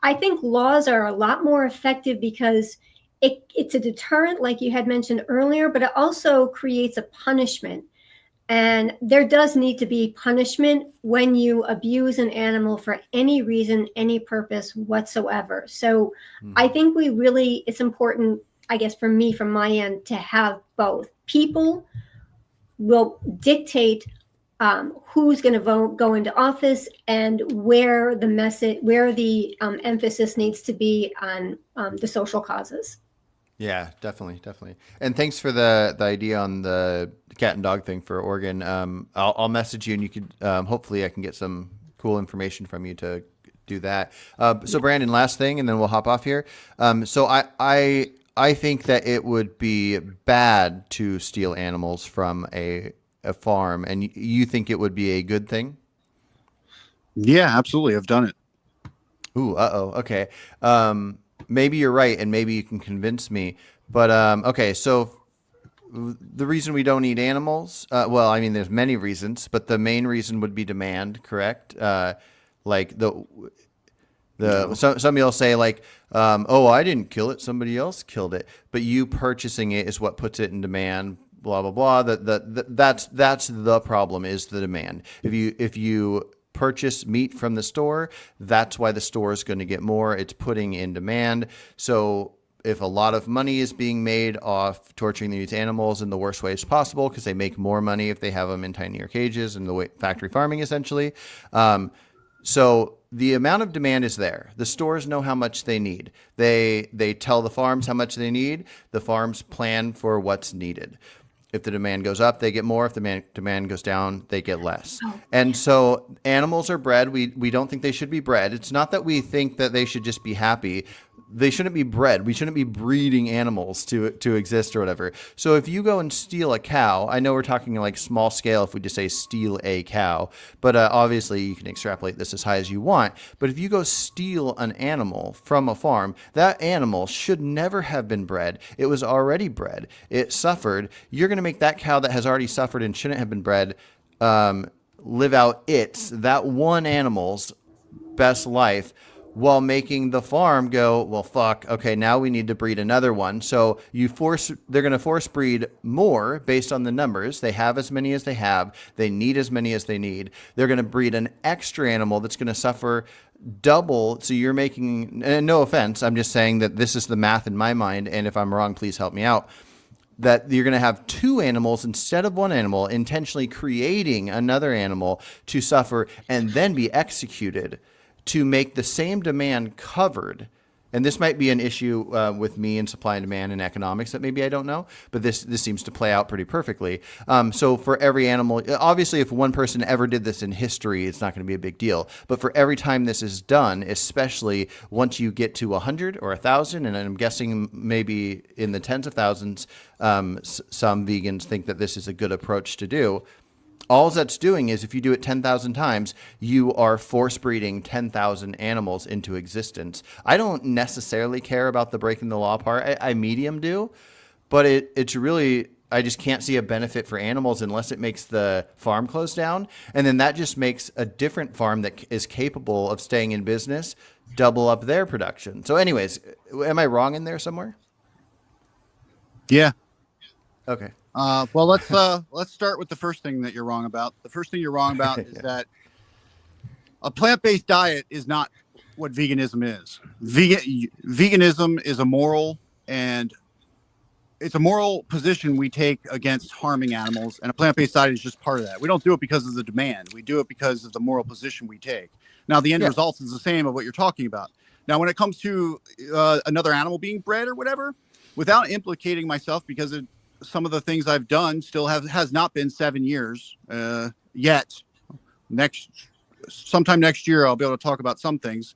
I think laws are a lot more effective because it's a deterrent, like you had mentioned earlier, but it also creates a punishment. And there does need to be punishment when you abuse an animal for any reason, any purpose whatsoever. So I think it's important, I guess, for me, from my end, to have both. People will dictate who's going to go into office and where the emphasis needs to be on the social causes. Yeah, definitely. And thanks for the idea on the cat and dog thing for Oregon. I'll message you, and you could hopefully I can get some cool information from you to do that. So Brandon, last thing, and then we'll hop off here. So I think that it would be bad to steal animals from a farm, and you think it would be a good thing? Yeah, absolutely. I've done it. Ooh, okay. Maybe you're right, and maybe you can convince me. But okay, so the reason we don't eat animals, well, I mean, there's many reasons, but the main reason would be demand, correct? Like some people will say like, oh, I didn't kill it, somebody else killed it, but you purchasing it is what puts it in demand. Blah blah blah. That's the problem, is the demand. If you purchase meat from the store, that's why the store is going to get more. It's putting in demand. So if a lot of money is being made off torturing these animals in the worst ways possible, because they make more money if they have them in tinier cages and the way factory farming essentially. So the amount of demand is there. The stores know how much they need. They tell the farms how much they need. The farms plan for what's needed. If the demand goes up, they get more. If the demand goes down, they get less. And so animals are bred. We don't think they should be bred. It's not that we think that they should just be happy. They shouldn't be bred. We shouldn't be breeding animals to exist or whatever. So if you go and steal a cow, I know we're talking like small scale if we just say steal a cow, but obviously you can extrapolate this as high as you want. But if you go steal an animal from a farm, that animal should never have been bred. It was already bred. It suffered. You're going to make that cow that has already suffered and shouldn't have been bred live out that one animal's best life, while making the farm go, well, fuck, okay, now we need to breed another one. So they're going to force breed more based on the numbers. They have as many as they have. They need as many as they need. They're going to breed an extra animal that's going to suffer double. So you're making, and no offense, I'm just saying that this is the math in my mind. And if I'm wrong, please help me out. That you're going to have two animals instead of one animal, intentionally creating another animal to suffer and then be executed to make the same demand covered. And this might be an issue with me and supply and demand and economics that maybe I don't know, but this seems to play out pretty perfectly. So for every animal, obviously if one person ever did this in history, it's not going to be a big deal. But for every time this is done, especially once you get to 100 or 1,000, and I'm guessing maybe in the tens of thousands, some vegans think that this is a good approach to do. All that's doing is if you do it 10,000 times, you are force breeding 10,000 animals into existence. I don't necessarily care about the breaking the law part. I medium do, but it's really, I just can't see a benefit for animals unless it makes the farm close down. And then that just makes a different farm that is capable of staying in business double up their production. So anyways, am I wrong in there somewhere? Yeah. Okay. Well, let's start with the first thing that you're wrong about. The first thing you're wrong about is that a plant-based diet is not what veganism is. Veganism is a moral, and it's a moral position we take against harming animals, and a plant-based diet is just part of that. We don't do it because of the demand. We do it because of the moral position we take. Now, the end result is the same of what you're talking about. Now, when it comes to another animal being bred or whatever, without implicating myself, because some of the things I've done still has not been 7 years yet. Sometime next year, I'll be able to talk about some things.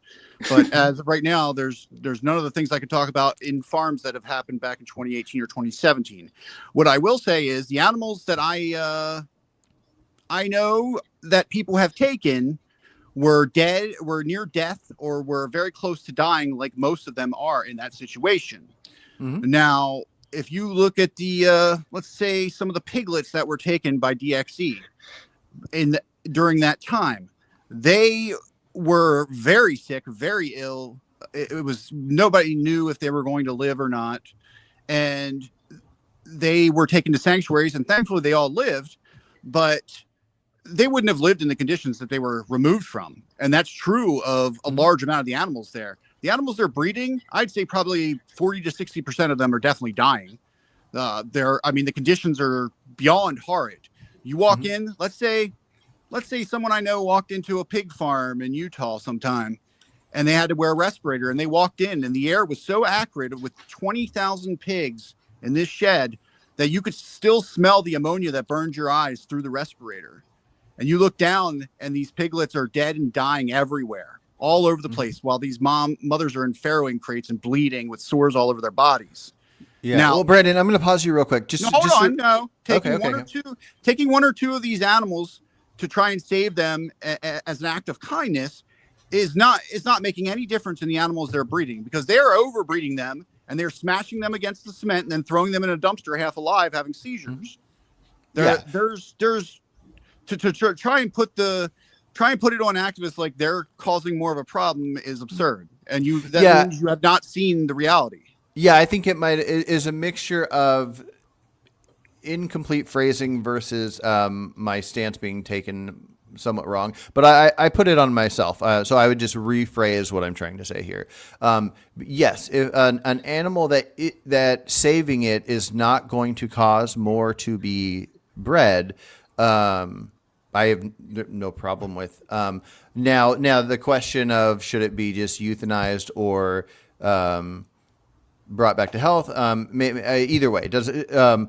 But as of right now, there's none of the things I could talk about in farms that have happened back in 2018 or 2017. What I will say is the animals that I know that people have taken were near death, or were very close to dying, like most of them are in that situation. Mm-hmm. Now, if you look at the, let's say some of the piglets that were taken by DXE during that time, they were very sick, very ill. It was, nobody knew if they were going to live or not. And they were taken to sanctuaries, and thankfully they all lived, but they wouldn't have lived in the conditions that they were removed from. And that's true of a large amount of the animals there. The animals they're breeding, I'd say probably 40 to 60% of them are definitely dying. The conditions are beyond horrid. You walk in, let's say someone I know walked into a pig farm in Utah sometime, and they had to wear a respirator, and they walked in, and the air was so acrid with 20,000 pigs in this shed that you could still smell the ammonia that burned your eyes through the respirator. And you look down, and these piglets are dead and dying everywhere, all over the place, while these mothers are in farrowing crates and bleeding with sores all over their bodies. Yeah. Now, well, Brandon, I'm going to pause you real quick. Taking one or two of these animals to try and save them as an act of kindness is not making any difference in the animals they're breeding, because they're overbreeding them, and they're smashing them against the cement and then throwing them in a dumpster half alive, having seizures. There's to try and put it on activists like they're causing more of a problem is absurd. And that means you have not seen the reality. Yeah, I think it is a mixture of incomplete phrasing versus my stance being taken somewhat wrong, but I put it on myself. So I would just rephrase what I'm trying to say here. Yes, if an animal that saving it is not going to cause more to be bred, I have no problem with. Now the question of should it be just euthanized or brought back to health. Either way, does the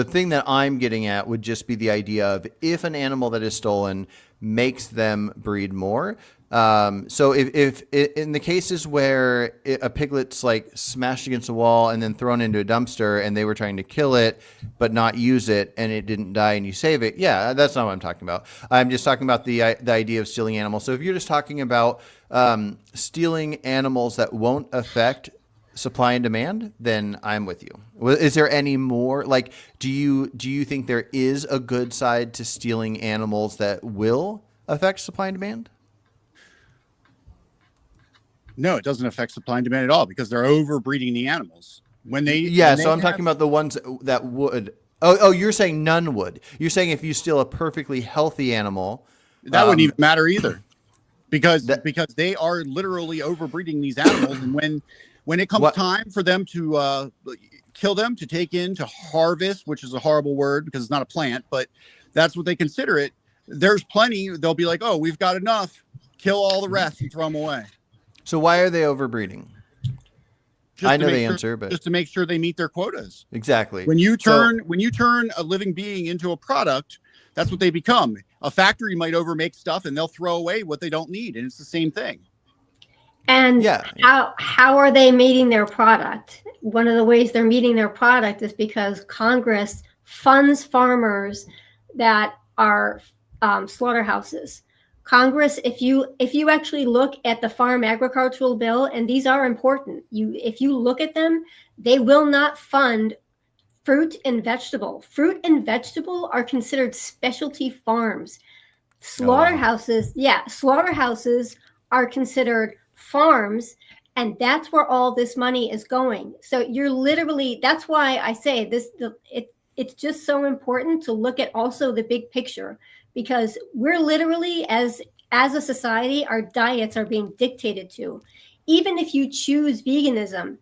thing that I'm getting at would just be the idea of if an animal that is stolen makes them breed more. So if in the cases where a piglet's like smashed against a wall and then thrown into a dumpster and they were trying to kill it but not use it and it didn't die and you save it, yeah, that's not what I'm talking about. I'm just talking about the idea of stealing animals. So if you're just talking about stealing animals that won't affect supply and demand, then I'm with you. Is there any more? Like, do you think there is a good side to stealing animals that will affect supply and demand? No, it doesn't affect supply and demand at all because they're overbreeding the animals. When they So I'm talking about the ones that would. Oh, you're saying none would. You're saying if you steal a perfectly healthy animal, that wouldn't even matter either, because they are literally overbreeding these animals, and when it comes time for them to kill them, to take in, to harvest, which is a horrible word because it's not a plant, but that's what they consider it. There's plenty. They'll be like, oh, we've got enough. Kill all the rest and throw them away. So why are they overbreeding? I know the answer, but just to make sure they meet their quotas. Exactly. When you turn a living being into a product, that's what they become. A factory might overmake stuff and they'll throw away what they don't need, and it's the same thing. And how are they meeting their product? One of the ways they're meeting their product is because Congress funds farmers that are slaughterhouses. Congress, if you actually look at the farm agricultural bill, and these are important, if you look at them, they will not fund fruit and vegetable. Fruit and vegetable are considered specialty farms. Slaughterhouses, slaughterhouses are considered farms, and that's where all this money is going. So you're literally, that's why I say this, it's just so important to look at also the big picture, because we're literally, as a society, our diets are being dictated to. Even if you choose veganism,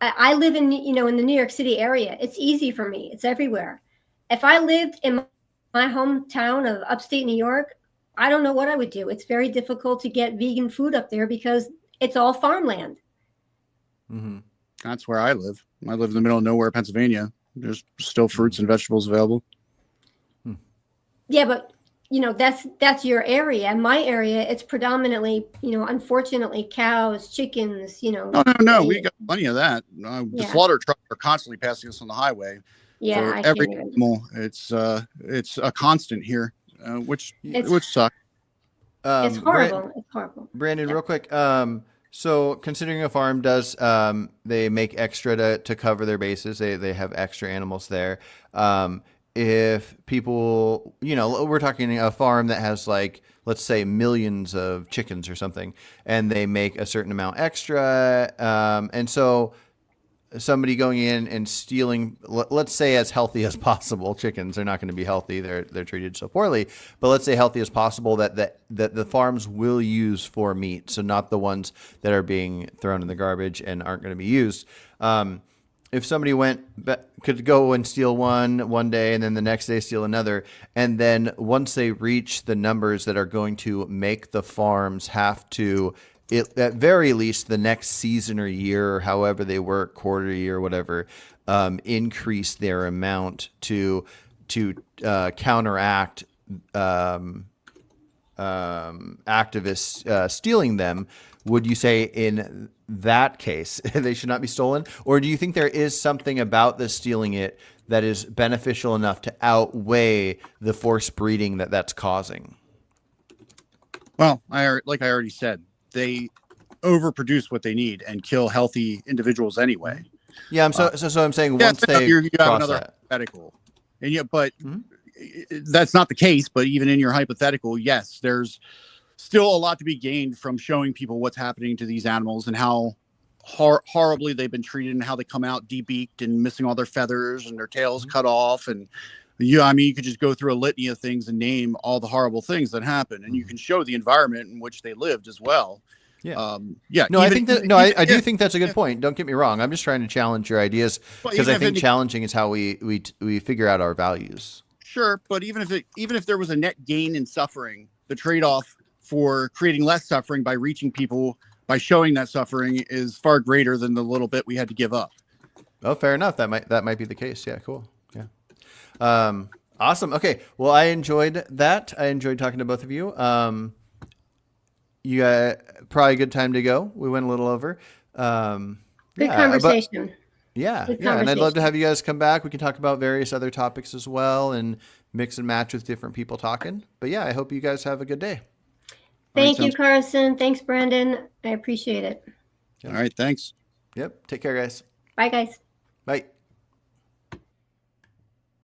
I live in the New York City area. It's easy for me. It's everywhere. If I lived in my hometown of upstate New York, I don't know what I would do. It's very difficult to get vegan food up there because it's all farmland. Mm-hmm. That's where I live. I live in the middle of nowhere, Pennsylvania. There's still fruits and vegetables available. Yeah, but that's your area. My area, it's predominantly, unfortunately, cows, chickens. No, we got plenty of that. The slaughter trucks are constantly passing us on the highway. Yeah, for every animal. It's a constant here, which sucks. It's horrible. It's horrible. Brandon, real quick. So considering a farm does, they make extra to cover their bases. They have extra animals there. If people, we're talking a farm that has like, let's say millions of chickens or something, and they make a certain amount extra. And so somebody going in and stealing, let's say as healthy as possible chickens, are not going to be healthy. They're treated so poorly, but let's say healthy as possible that the farms will use for meat. So not the ones that are being thrown in the garbage and aren't going to be used. If somebody could go and steal one day and then the next day steal another, and then once they reach the numbers that are going to make the farms have to, at very least the next season or year, or however they work, quarter year, whatever, increase their amount to counteract activists stealing them. Would you say in that case they should not be stolen, or do you think there is something about the stealing it that is beneficial enough to outweigh the forced breeding that's causing? Well, like I already said, they overproduce what they need and kill healthy individuals anyway. Yeah, I'm saying once they you have another hypothetical, and that's not the case. But even in your hypothetical, yes, there's still a lot to be gained from showing people what's happening to these animals and how horribly they've been treated and how they come out debeaked and missing all their feathers and their tails cut off and I mean, you could just go through a litany of things and name all the horrible things that happen, and you can show the environment in which they lived as well. Yeah. Yeah. No, I even- think that even- no, I even do if- think that's a good point. Don't get me wrong. I'm just trying to challenge your ideas but because even I if think it- challenging is how we figure out our values. Sure, but even if there was a net gain in suffering, the trade-off for creating less suffering by reaching people by showing that suffering is far greater than the little bit we had to give up. Oh, fair enough. That might be the case. Yeah, cool. Yeah. Awesome. Okay. Well, I enjoyed that. I enjoyed talking to both of you. You probably a good time to go. We went a little over. Good yeah, conversation. Yeah, Good yeah, and I'd love to conversation. have you guys come back. We can talk about various other topics as well and mix and match with different people talking. But yeah, I hope you guys have a good day. Thank you, sounds- Carson. Thanks, Brandon. I appreciate it. All right, thanks. Yep. Take care, guys. Bye, guys. Bye.